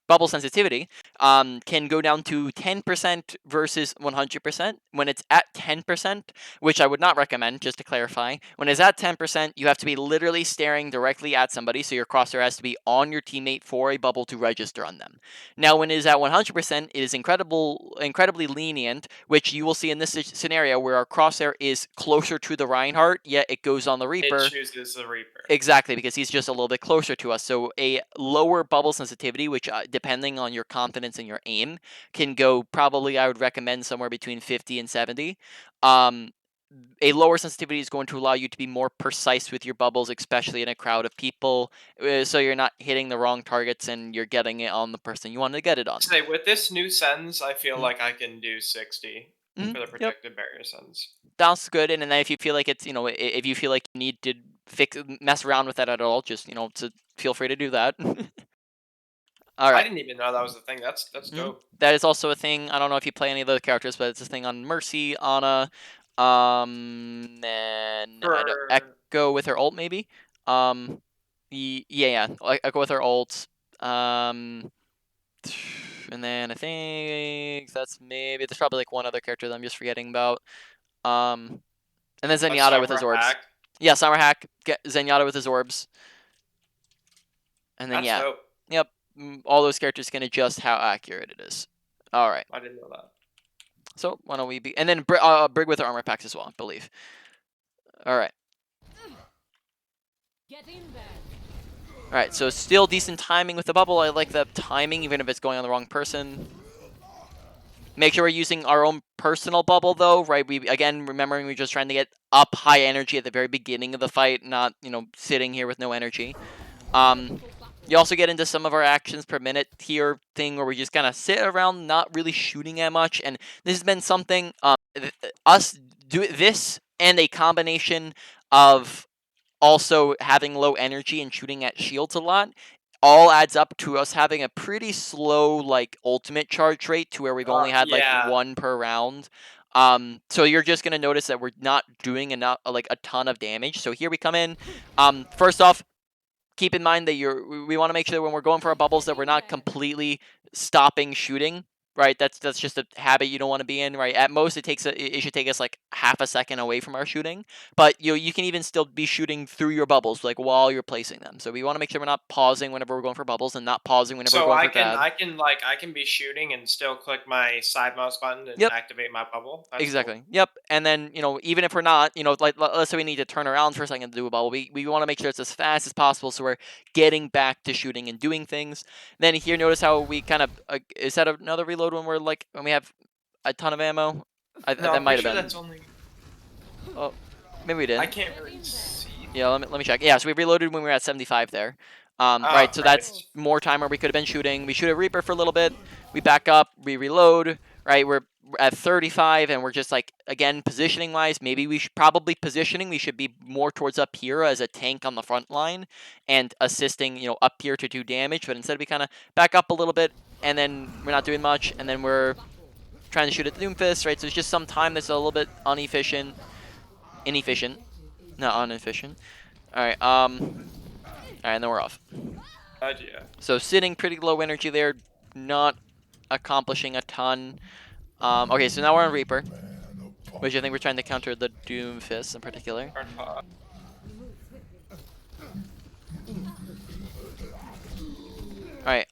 Bubble sensitivity, can go down to 10% versus 100%. When it's at 10%, which I would not recommend, just to clarify, when it's at 10%, you have to be literally staring directly at somebody, so your crosshair has to be on your teammate for a bubble to register on them. Now, when it is at 100%, it is incredibly lenient, which you will see in this scenario where our crosshair is closer to the Reinhardt, yet it goes on the Reaper. It chooses the Reaper. Exactly, because he's just a little bit closer to us. So a lower bubble sensitivity, which depending on your confidence and your aim, can go probably, I would recommend, somewhere between 50 and 70. A lower sensitivity is going to allow you to be more precise with your bubbles, especially in a crowd of people, so you're not hitting the wrong targets and you're getting it on the person you want to get it on. Say, with this new sends, I feel like I can do 60 for the protected barrier sends. That's good. And then if you feel like it's, if you feel like you need to mess around with that at all, just, to feel free to do that. All right. I didn't even know that was a thing. That's dope. That is also a thing. I don't know if you play any of the characters, but it's a thing on Mercy, Ana, and Echo with her ult maybe. Yeah, Echo with her ult. And then I think there's probably like one other character that I'm just forgetting about. And then Zenyatta with his Summer orbs. Hack. Yeah, Summer Hack. Get Zenyatta with his orbs. And then That's yeah, dope. yep, all those characters can adjust how accurate it is. All right. I didn't know that. So why don't we be? And then Brig with armor packs as well, I believe. All right. Get in there. All right. So still decent timing with the bubble. I like the timing, even if it's going on the wrong person. Make sure we're using our own personal bubble though, right? We again remembering we're just trying to get up high energy at the very beginning of the fight, not sitting here with no energy. You also get into some of our actions per minute here thing where we just kind of sit around, not really shooting at much, and this has been something us do this and a combination of also having low energy and shooting at shields a lot all adds up to us having a pretty slow like ultimate charge rate to where we've only had like Yeah. one per round. So you're just gonna notice that we're not doing enough like a ton of damage. So here we come in. First off, keep in mind that we want to make sure that when we're going for our bubbles that we're not completely stopping shooting, right? That's just a habit you don't want to be in, right? At most it should take us like half a second away from our shooting, but you can even still be shooting through your bubbles like while you're placing them. So we want to make sure we're not pausing whenever we're going for bubbles and not pausing whenever we're So going I for grab. I can be shooting and still click my side mouse button and Yep. activate my bubble. That's Exactly. cool. Yep. And then, even if we're not, like let's say we need to turn around for a second to do a bubble, we want to make sure it's as fast as possible so we're getting back to shooting and doing things. Then here, notice how we kind of is that another reload when we have a ton of ammo? No, That I'm might pretty have sure been. that's only. Oh, maybe we did. I can't really see. Yeah, let me check. Yeah, so we reloaded when we were at 75 there. Right, so Right. that's more time where we could have been shooting. We shoot a Reaper for a little bit. We back up. We reload. Right, we're at 35, and we're just like again positioning wise. Maybe we should probably positioning. We should be more towards up here as a tank on the front line and assisting. Up here to do damage. But instead we kind of back up a little bit, and then we're not doing much, and then we're trying to shoot at the Doomfist. Right, so it's just some time that's a little bit inefficient, not inefficient. All right. All right, and then we're off. Yeah. So sitting pretty low energy there, not accomplishing a ton. Okay, so now we're on Reaper, which I think we're trying to counter the Doomfist in particular. All right.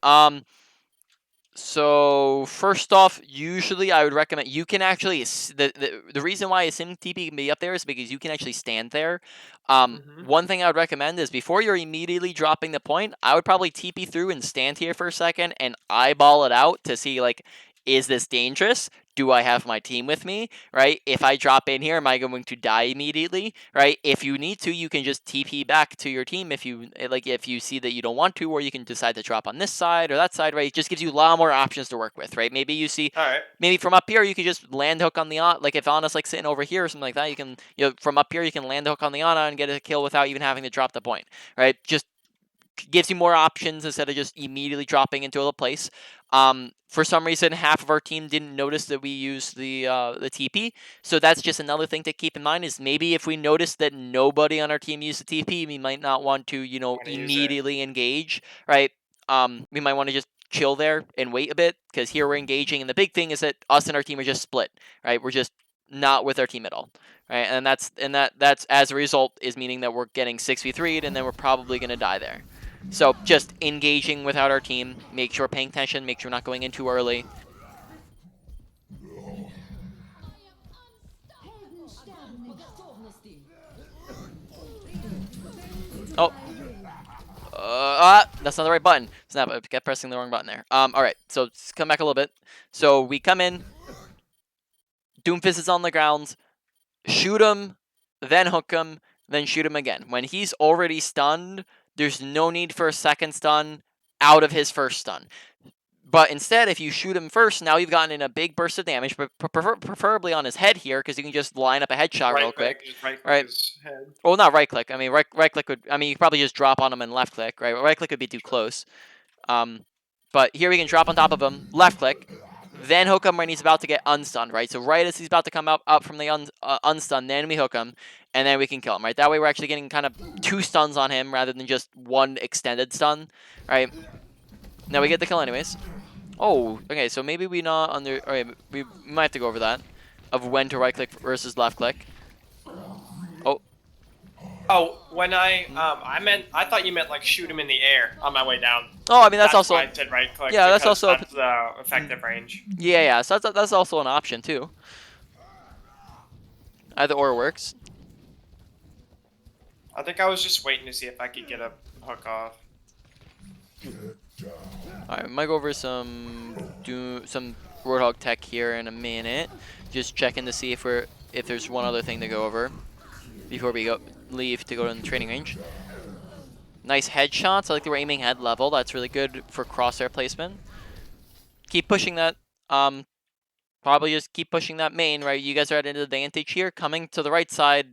So first off, usually I would recommend you can actually the reason why a sim TP can be up there is because you can actually stand there. One thing I would recommend is before you're immediately dropping the point, I would probably TP through and stand here for a second and eyeball it out to see like, is this dangerous? Do I have my team with me? Right? If I drop in here, am I going to die immediately? Right? If you need to, you can just TP back to your team if you see that you don't want to, or you can decide to drop on this side or that side. Right? It just gives you a lot more options to work with. Right? Maybe you see. All right. Maybe from up here you could just land hook on the like if Ana's like sitting over here or something like that, you can from up here you can land hook on the Ana and get a kill without even having to drop the point. Right? Just gives you more options instead of just immediately dropping into a place. For some reason, half of our team didn't notice that we used the TP, so that's just another thing to keep in mind. Is maybe if we notice that nobody on our team used the TP, we might not want to immediately engage, right? We might want to just chill there and wait a bit because here we're engaging, and the big thing is that us and our team are just split, right? We're just not with our team at all. Right, and that's as a result is meaning that we're getting 6v3'd and then we're probably gonna die there. So just engaging without our team, make sure we're paying attention, make sure we're not going in too early. Oh. That's not the right button. Snap, I kept pressing the wrong button there. Alright, so let's come back a little bit. So we come in, Doomfist is on the ground, shoot him, then hook him, then shoot him again. When he's already stunned, there's no need for a second stun out of his first stun. But instead, if you shoot him first, now you've gotten in a big burst of damage, but preferably on his head here, because you can just line up a headshot real quick. Right. His head. Well, not right click. I mean, right click would. I mean, you could probably just drop on him and left click. Right, right click would be too close. But here we can drop on top of him, left click, then hook him when he's about to get unstunned. Right, so right as he's about to come up from the unstun, then we hook him, and then we can kill him. Right, that way we're actually getting kind of 2 stuns on him rather than just 1 extended stun. Right. Now we get the kill anyways. Oh, okay, so maybe we not under... Okay, we might have to go over that. Of when to right-click versus left-click. Oh, Oh, when I thought you meant like shoot him in the air on my way down. oh, I mean, that's That's also... why I did right click Yeah, that's because also... that's the effective range. Yeah, so that's also an option, too. Either or works. I think I was just waiting to see if I could get a hook off. Alright, might go over some Roadhog tech here in a minute. Just checking to see if there's one other thing to go over before we leave to go to the training range. Nice headshots. I like that we're aiming head level. That's really good for crosshair placement. Keep pushing that. Probably just keep pushing that main, right? You guys are at an advantage here. Coming to the right side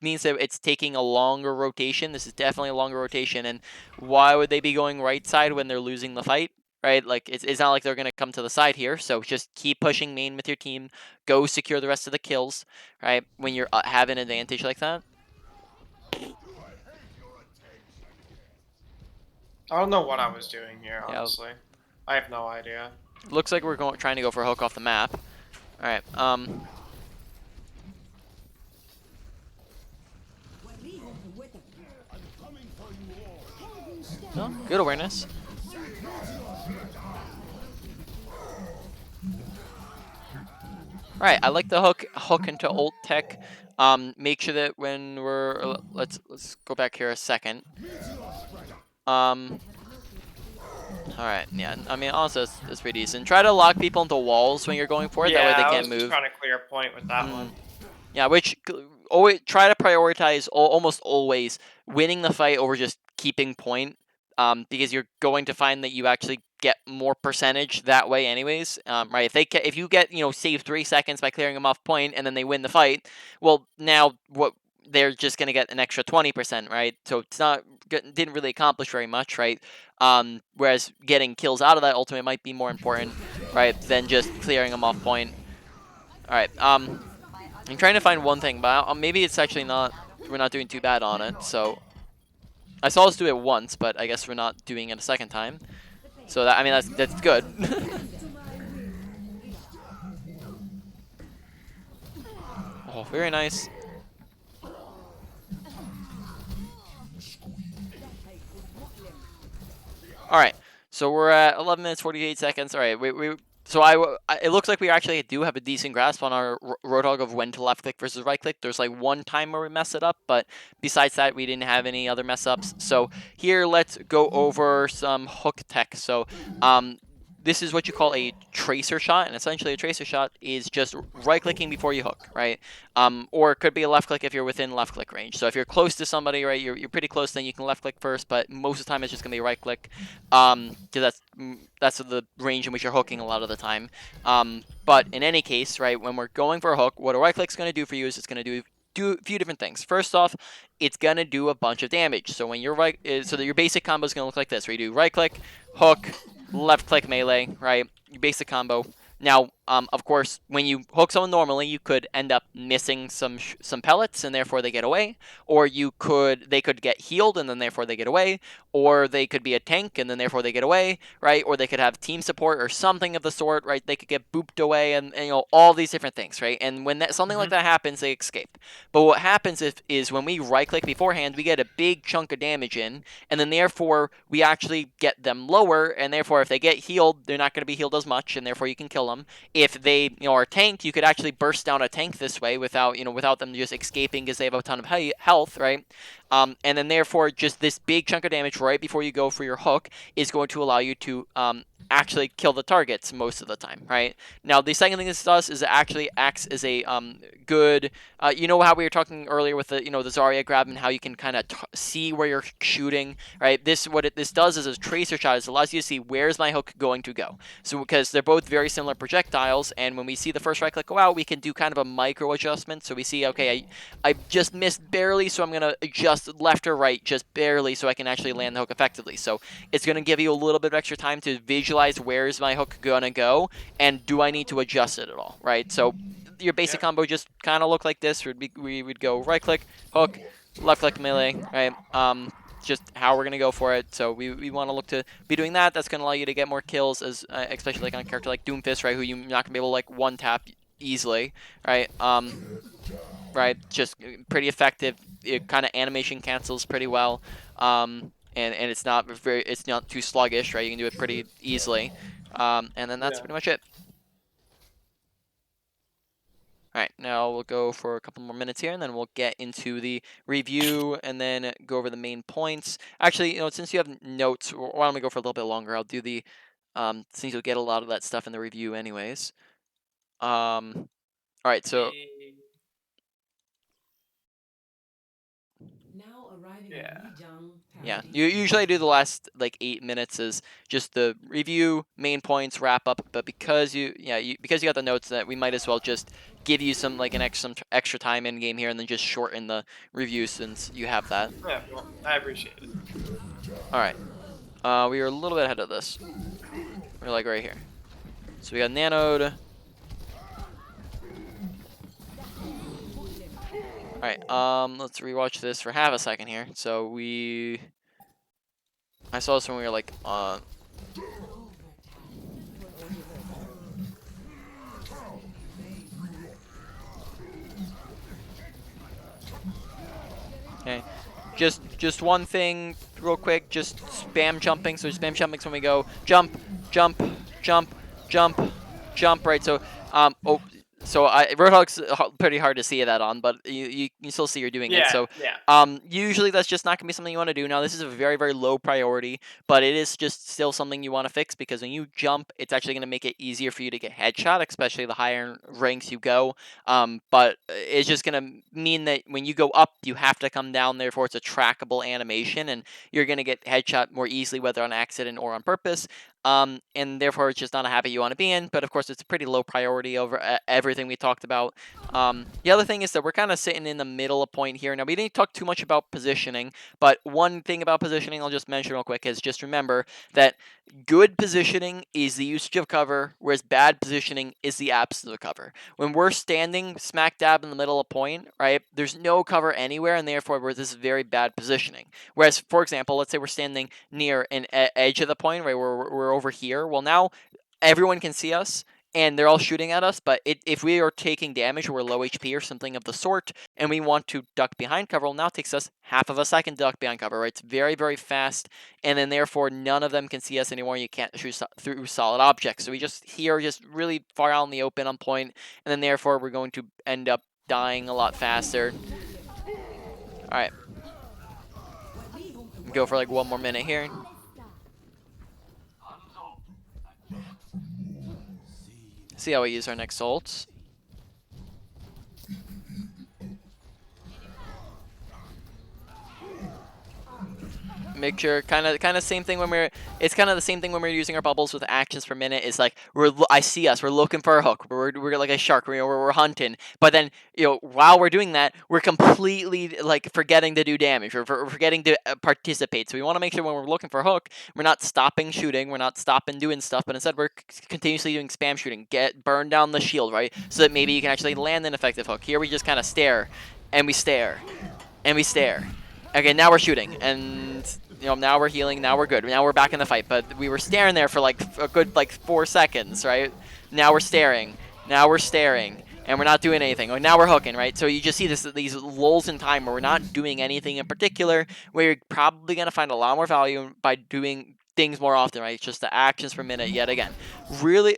means that it's taking a longer rotation. This is definitely a longer rotation. And why would they be going right side when they're losing the fight? Right? Like, it's not like they're going to come to the side here. So just keep pushing main with your team. Go secure the rest of the kills, right? When you're have an advantage like that. I don't know what I was doing here, Yeah. honestly. I have no idea. Looks like we're trying to go for a hook off the map. All right. No, good awareness. All right, I like the hook into ult tech. Make sure that when we're let's go back here a second. All right, yeah. I mean, also that's pretty decent. Try to lock people into walls when you're going for it. Yeah, that way they I can't was move. just trying to clear a point with that one. Yeah, which always try to prioritize almost always winning the fight over just keeping point, because you're going to find that you actually get more percentage that way, anyways. Right? If you get save 3 seconds by clearing them off point and then they win the fight, well now what they're just gonna get an extra 20%, right? So it's not didn't really accomplish very much, right? Whereas getting kills out of that ultimate might be more important, right, than just clearing them off point. All right. I'm trying to find one thing, but maybe it's actually not. We're not doing too bad on it. So I saw us do it once, but I guess we're not doing it a second time. So that, I mean, that's good. Oh, very nice. All right. So we're at 11 minutes 48 seconds. All right. So it looks like we actually do have a decent grasp on our Roadhog of when to left click versus right click. There's like one time where we mess it up, but besides that, we didn't have any other mess ups. So here, let's go over some hook tech. So this is what you call a tracer shot, and essentially a tracer shot is just right-clicking before you hook, right? Or it could be a left click if you're within left click range. So if you're close to somebody, right, you're pretty close, then you can left click first, but most of the time it's just gonna be right click, because that's the range in which you're hooking a lot of the time. But in any case, right, when we're going for a hook, what a right click's gonna do for you is it's gonna do a few different things. First off, it's gonna do a bunch of damage. So when you're so that your basic combo is gonna look like this, where you do right click, hook, left click melee, right? Your basic combo. Now, of course, when you hook someone normally, you could end up missing some pellets, and therefore they get away. Or they could get healed, and then therefore they get away. Or they could be a tank, and then therefore they get away, right? Or they could have team support or something of the sort, right? They could get booped away, and all these different things, right? And when something like that happens, they escape. But what happens is when we right click beforehand, we get a big chunk of damage in, and then therefore we actually get them lower, and therefore if they get healed, they're not going to be healed as much, and therefore you can kill them. If they are tanked, you could actually burst down a tank this way without them just escaping because they have a ton of health, right? And then therefore just this big chunk of damage right before you go for your hook is going to allow you to actually kill the targets most of the time, right? Now the second thing this does is it actually acts as a good, you know how we were talking earlier with the the Zarya grab and how you can kind of see where you're shooting, right? This does is a tracer shot. It allows you to see where's my hook going to go. So because they're both very similar projectiles, and when we see the first right click go out, we can do kind of a micro adjustment. So we see, okay, I just missed barely, so I'm gonna adjust left or right just barely so I can actually land the hook effectively. So it's gonna give you a little bit of extra time to visualize where's my hook gonna go, and do I need to adjust it at all, right? So your basic combo just kind of look like this. We would go right click, hook, left click melee, right? just how we're gonna go for it. So we want to look to be doing that. That's gonna allow you to get more kills, as especially like on a character like Doomfist, right? Who you're not gonna be able to like one tap easily, right? Right, just pretty effective. It kind of animation cancels pretty well, and it's not too sluggish, right? You can do it pretty easily, and then that's pretty much it. All right, now we'll go for a couple more minutes here, and then we'll get into the review, and then go over the main points. Actually, since you have notes, why don't we go for a little bit longer? I'll do the, since you'll get a lot of that stuff in the review anyways. All right, so Now arriving Yeah. at Yijang yeah, Paradise. usually I do the last like 8 minutes is just the review, main points, wrap up. But because because you got the notes, that we might as well just give you some like some extra time in game here, and then just shorten the review since you have that. Yeah, well, I appreciate it. All right, we are a little bit ahead of this. We're like right here. So we got nanoed. All right, let's rewatch this for half a second here. So I saw this when we were like okay. Just one thing real quick, just spam jumping. So spam jumping when we go jump, jump, jump, jump, jump, right? So oh, so Roadhog's pretty hard to see that on, but you can still see you're doing it. Yeah, So yeah. usually that's just not gonna be something you want to do. Now this is a very, very low priority, but it is just still something you want to fix, because when you jump, it's actually gonna make it easier for you to get headshot, especially the higher ranks you go. But it's just gonna mean that when you go up, you have to come down. Therefore, it's a trackable animation, and you're gonna get headshot more easily, whether on accident or on purpose. And therefore, it's just not a habit you want to be in. But of course, it's a pretty low priority over everything we talked about. The other thing is that we're kind of sitting in the middle of point here. Now, we didn't talk too much about positioning, but one thing about positioning I'll just mention real quick is just remember that good positioning is the usage of cover, whereas bad positioning is the absence of cover. When we're standing smack dab in the middle of point, right, there's no cover anywhere, and therefore this is very bad positioning. Whereas, for example, let's say we're standing near an edge of the point, right, where we're over here. Well, now everyone can see us, and they're all shooting at us, but if we are taking damage or we're low HP or something of the sort, and we want to duck behind cover, well, now it takes us half of a second to duck behind cover, right? It's very, very fast, and then therefore none of them can see us anymore. You can't shoot through solid objects. So we just really far out in the open on point, and then therefore we're going to end up dying a lot faster. All right. Go for like one more minute here. See how we use our next ults. Make sure, kind of same thing when we're. It's kind of the same thing when we're using our bubbles with actions per minute. It's like I see us. We're looking for a hook. We're like a shark. We're hunting. But then while we're doing that, we're completely like forgetting to do damage. We're forgetting to participate. So we want to make sure when we're looking for a hook, we're not stopping shooting. We're not stopping doing stuff. But instead, we're continuously doing spam shooting. Burn down the shield, right? So that maybe you can actually land an effective hook. Here we just kind of stare, and we stare, and we stare. Okay, now we're shooting, and now we're healing, now we're good. Now we're back in the fight, but we were staring there for like a good 4 seconds, right? Now we're staring, and we're not doing anything. Now we're hooking, right? So you just see these lulls in time where we're not doing anything in particular, where you're probably going to find a lot more value by doing things more often, right? It's just the actions per minute yet again. Really,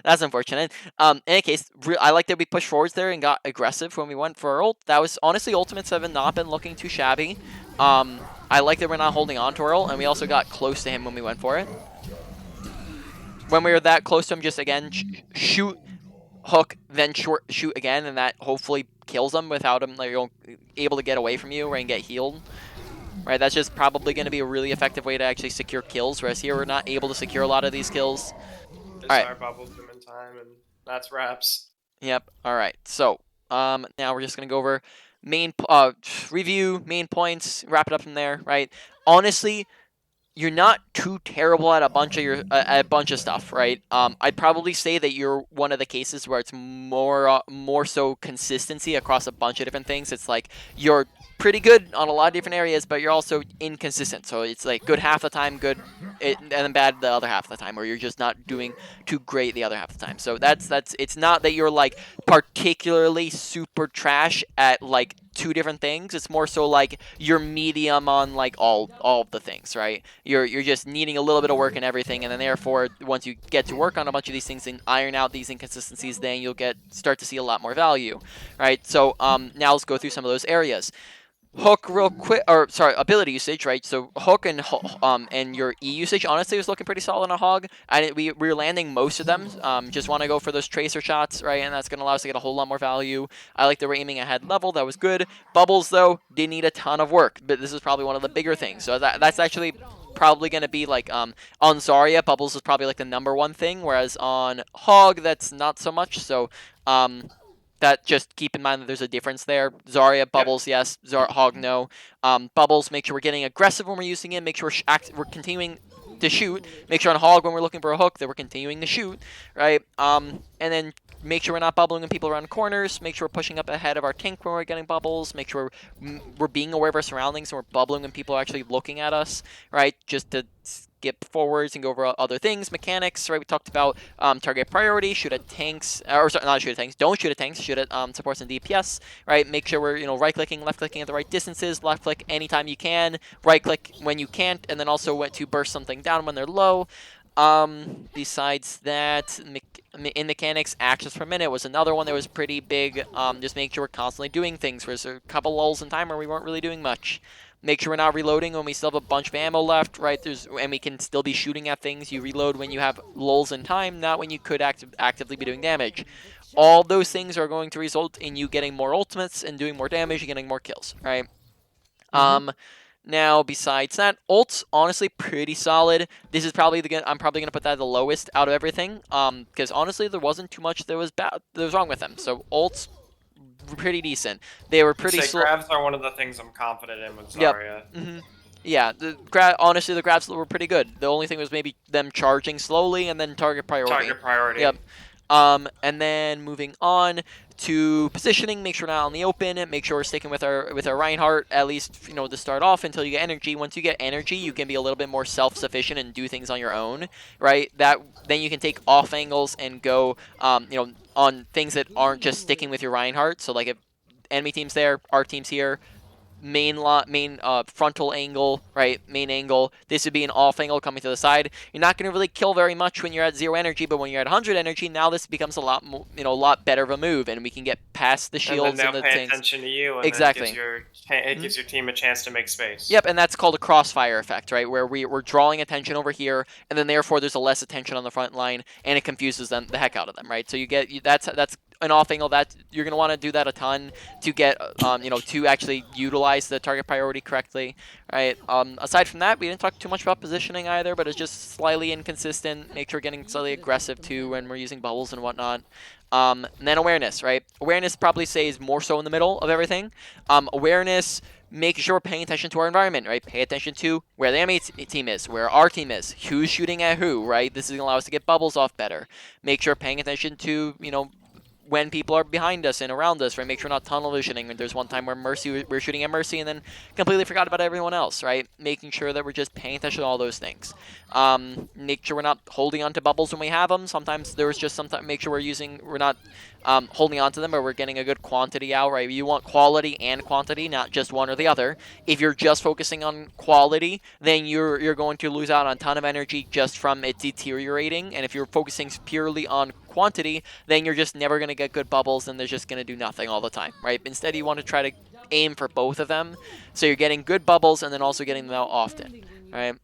that's unfortunate. In any case, I like that we pushed forwards there and got aggressive when we went for our ult. That was honestly, ultimates have not been looking too shabby. I like that we're not holding on to our ult, and we also got close to him when we went for it. When we were that close to him, just again shoot, hook, then shoot again, and that hopefully kills him without him able to get away from you, right, and get healed. Right, that's just probably going to be a really effective way to actually secure kills, whereas here we're not able to secure a lot of these kills. Just All right. our bubbles them in time, and that's wraps. Yep. All right. So now we're just going to go over review, main points, wrap it up from there, right? Honestly, you're not too terrible at a bunch of a bunch of stuff, right? I'd probably say that you're one of the cases where it's more so consistency across a bunch of different things. It's like you're pretty good on a lot of different areas, but you're also inconsistent. So it's like good half the time, and then bad the other half of the time, or you're just not doing too great the other half of the time. So that's it's not that you're like particularly super trash at like two different things. It's more so like you're medium on like all of the things, right? You're just needing a little bit of work and everything, and then therefore once you get to work on a bunch of these things and iron out these inconsistencies, then you'll start to see a lot more value, right? So now let's go through some of those areas. Hook real quick, or sorry, ability usage, right? So hook and your E usage honestly was looking pretty solid on Hog. We were landing most of them. Just want to go for those tracer shots, right? And that's gonna allow us to get a whole lot more value. I like the aiming ahead level, that was good. Bubbles though did need a ton of work, but this is probably one of the bigger things. So that's actually probably going to be like on Zarya, Bubbles is probably like the #1 thing, whereas on Hog that's not so much. So that just keep in mind that there's a difference there. Zarya, Bubbles, yes. Hog, no. Bubbles, make sure we're getting aggressive when we're using it. Make sure we're continuing to shoot. Make sure on Hog when we're looking for a hook that we're continuing to shoot, right? And then make sure we're not bubbling when people around corners. Make sure we're pushing up ahead of our tank when we're getting bubbles. Make sure we're being aware of our surroundings and we're bubbling when people are actually looking at us, right? Just to skip forwards and go over other things. Mechanics, right? We talked about target priority, shoot at tanks, or sorry, not shoot at tanks, don't shoot at tanks, shoot at supports and DPS, right? Make sure we're, right-clicking, left-clicking at the right distances, left-click anytime you can, right-click when you can't, and then also to burst something down when they're low. Besides that, in mechanics, actions per minute was another one that was pretty big. Just make sure we're constantly doing things. There's a couple lulls in time where we weren't really doing much. Make sure we're not reloading when we still have a bunch of ammo left, right? And we can still be shooting at things. You reload when you have lulls in time, not when you could actively be doing damage. All those things are going to result in you getting more ultimates and doing more damage and getting more kills, right? Now, besides that, ults, honestly, pretty solid. This is probably I'm probably going to put that at the lowest out of everything, because honestly, there wasn't too much that was wrong with them. So, ults, pretty decent. They were pretty slow. Grabs are one of the things I'm confident in with Zarya. Yep. Yeah, honestly, the grabs were pretty good. The only thing was maybe them charging slowly and then target priority. Yep. And then moving on to positioning, make sure we're not on the open, make sure we're sticking with our Reinhardt, at least, to start off until you get energy. Once you get energy, you can be a little bit more self-sufficient and do things on your own, right? Then you can take off angles and go, on things that aren't just sticking with your Reinhardt. So like if enemy team's there, our team's here, main frontal angle, right? Main angle. This would be an off angle coming to the side. You're not going to really kill very much when you're at 0 energy, but when you're at 100 energy, now this becomes a lot more, a lot better of a move, and we can get past the shields and the things. Pay attention to you, and exactly. It gives your team a chance to make space. Yep, and that's called a crossfire effect, right? Where we're drawing attention over here, and then therefore there's a less attention on the front line, and it confuses them the heck out of them, right? So that's an off angle that you're going to want to do that a ton to get, to actually utilize the target priority correctly, right? Aside from that, we didn't talk too much about positioning either, but it's just slightly inconsistent. Make sure we're getting slightly aggressive too when we're using bubbles and whatnot. And then awareness, right? Awareness probably stays more so in the middle of everything. Awareness, making sure we're paying attention to our environment, right? Pay attention to where the enemy team is, where our team is, who's shooting at who, right? This is going to allow us to get bubbles off better. Make sure we're paying attention to, when people are behind us and around us, right? Make sure we're not tunnel visioning. There's one time where we're shooting at Mercy and then completely forgot about everyone else, right? Making sure that we're just paying attention to all those things. Make sure we're not holding on to bubbles when we have them. Sometimes there was just make sure we're not holding on to them, or we're getting a good quantity out, right? You want quality and quantity, not just one or the other. If you're just focusing on quality, then you're going to lose out on a ton of energy just from it deteriorating. And if you're focusing purely on quantity, then you're just never going to get good bubbles, and they're just going to do nothing all the time, right? Instead, you want to try to aim for both of them, so you're getting good bubbles and then also getting them out often, right?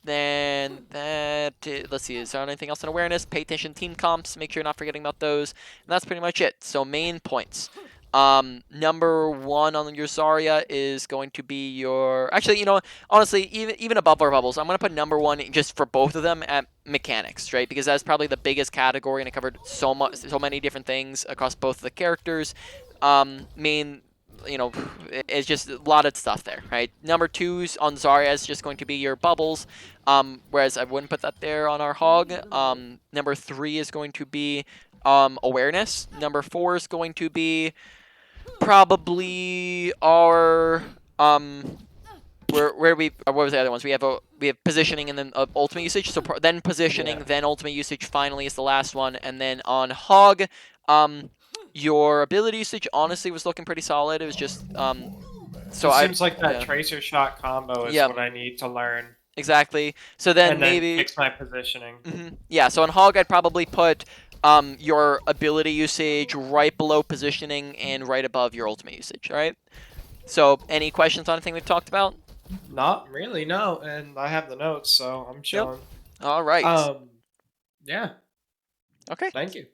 Then let's see, is there anything else in awareness? Pay attention to team comps, make sure you're not forgetting about those, and that's pretty much it. So main points. #1 on your Zarya is going to be your... Actually, honestly, even above our bubbles, I'm going to put #1 just for both of them at mechanics, right? Because that's probably the biggest category, and it covered so many different things across both of the characters. you know, it's just a lot of stuff there, right? Number 2's on Zarya is just going to be your bubbles, whereas I wouldn't put that there on our hog. Number 3 is going to be awareness. Number 4 is going to be probably our where we what was the other ones? We have positioning and then ultimate usage. So then positioning, Yeah. then ultimate usage. Finally is the last one, and then on hog, your ability usage honestly was looking pretty solid. It was just so It I seems like that yeah. tracer shot combo is Yep. what I need to learn, Exactly. So then and then maybe fix my positioning. yeah. So on hog, I'd probably put your ability usage right below positioning and right above your ultimate usage. All right. So any questions on anything we've talked about? Not really, no. And I have the notes, so I'm chilling. All right. Yeah. Okay. Thank you.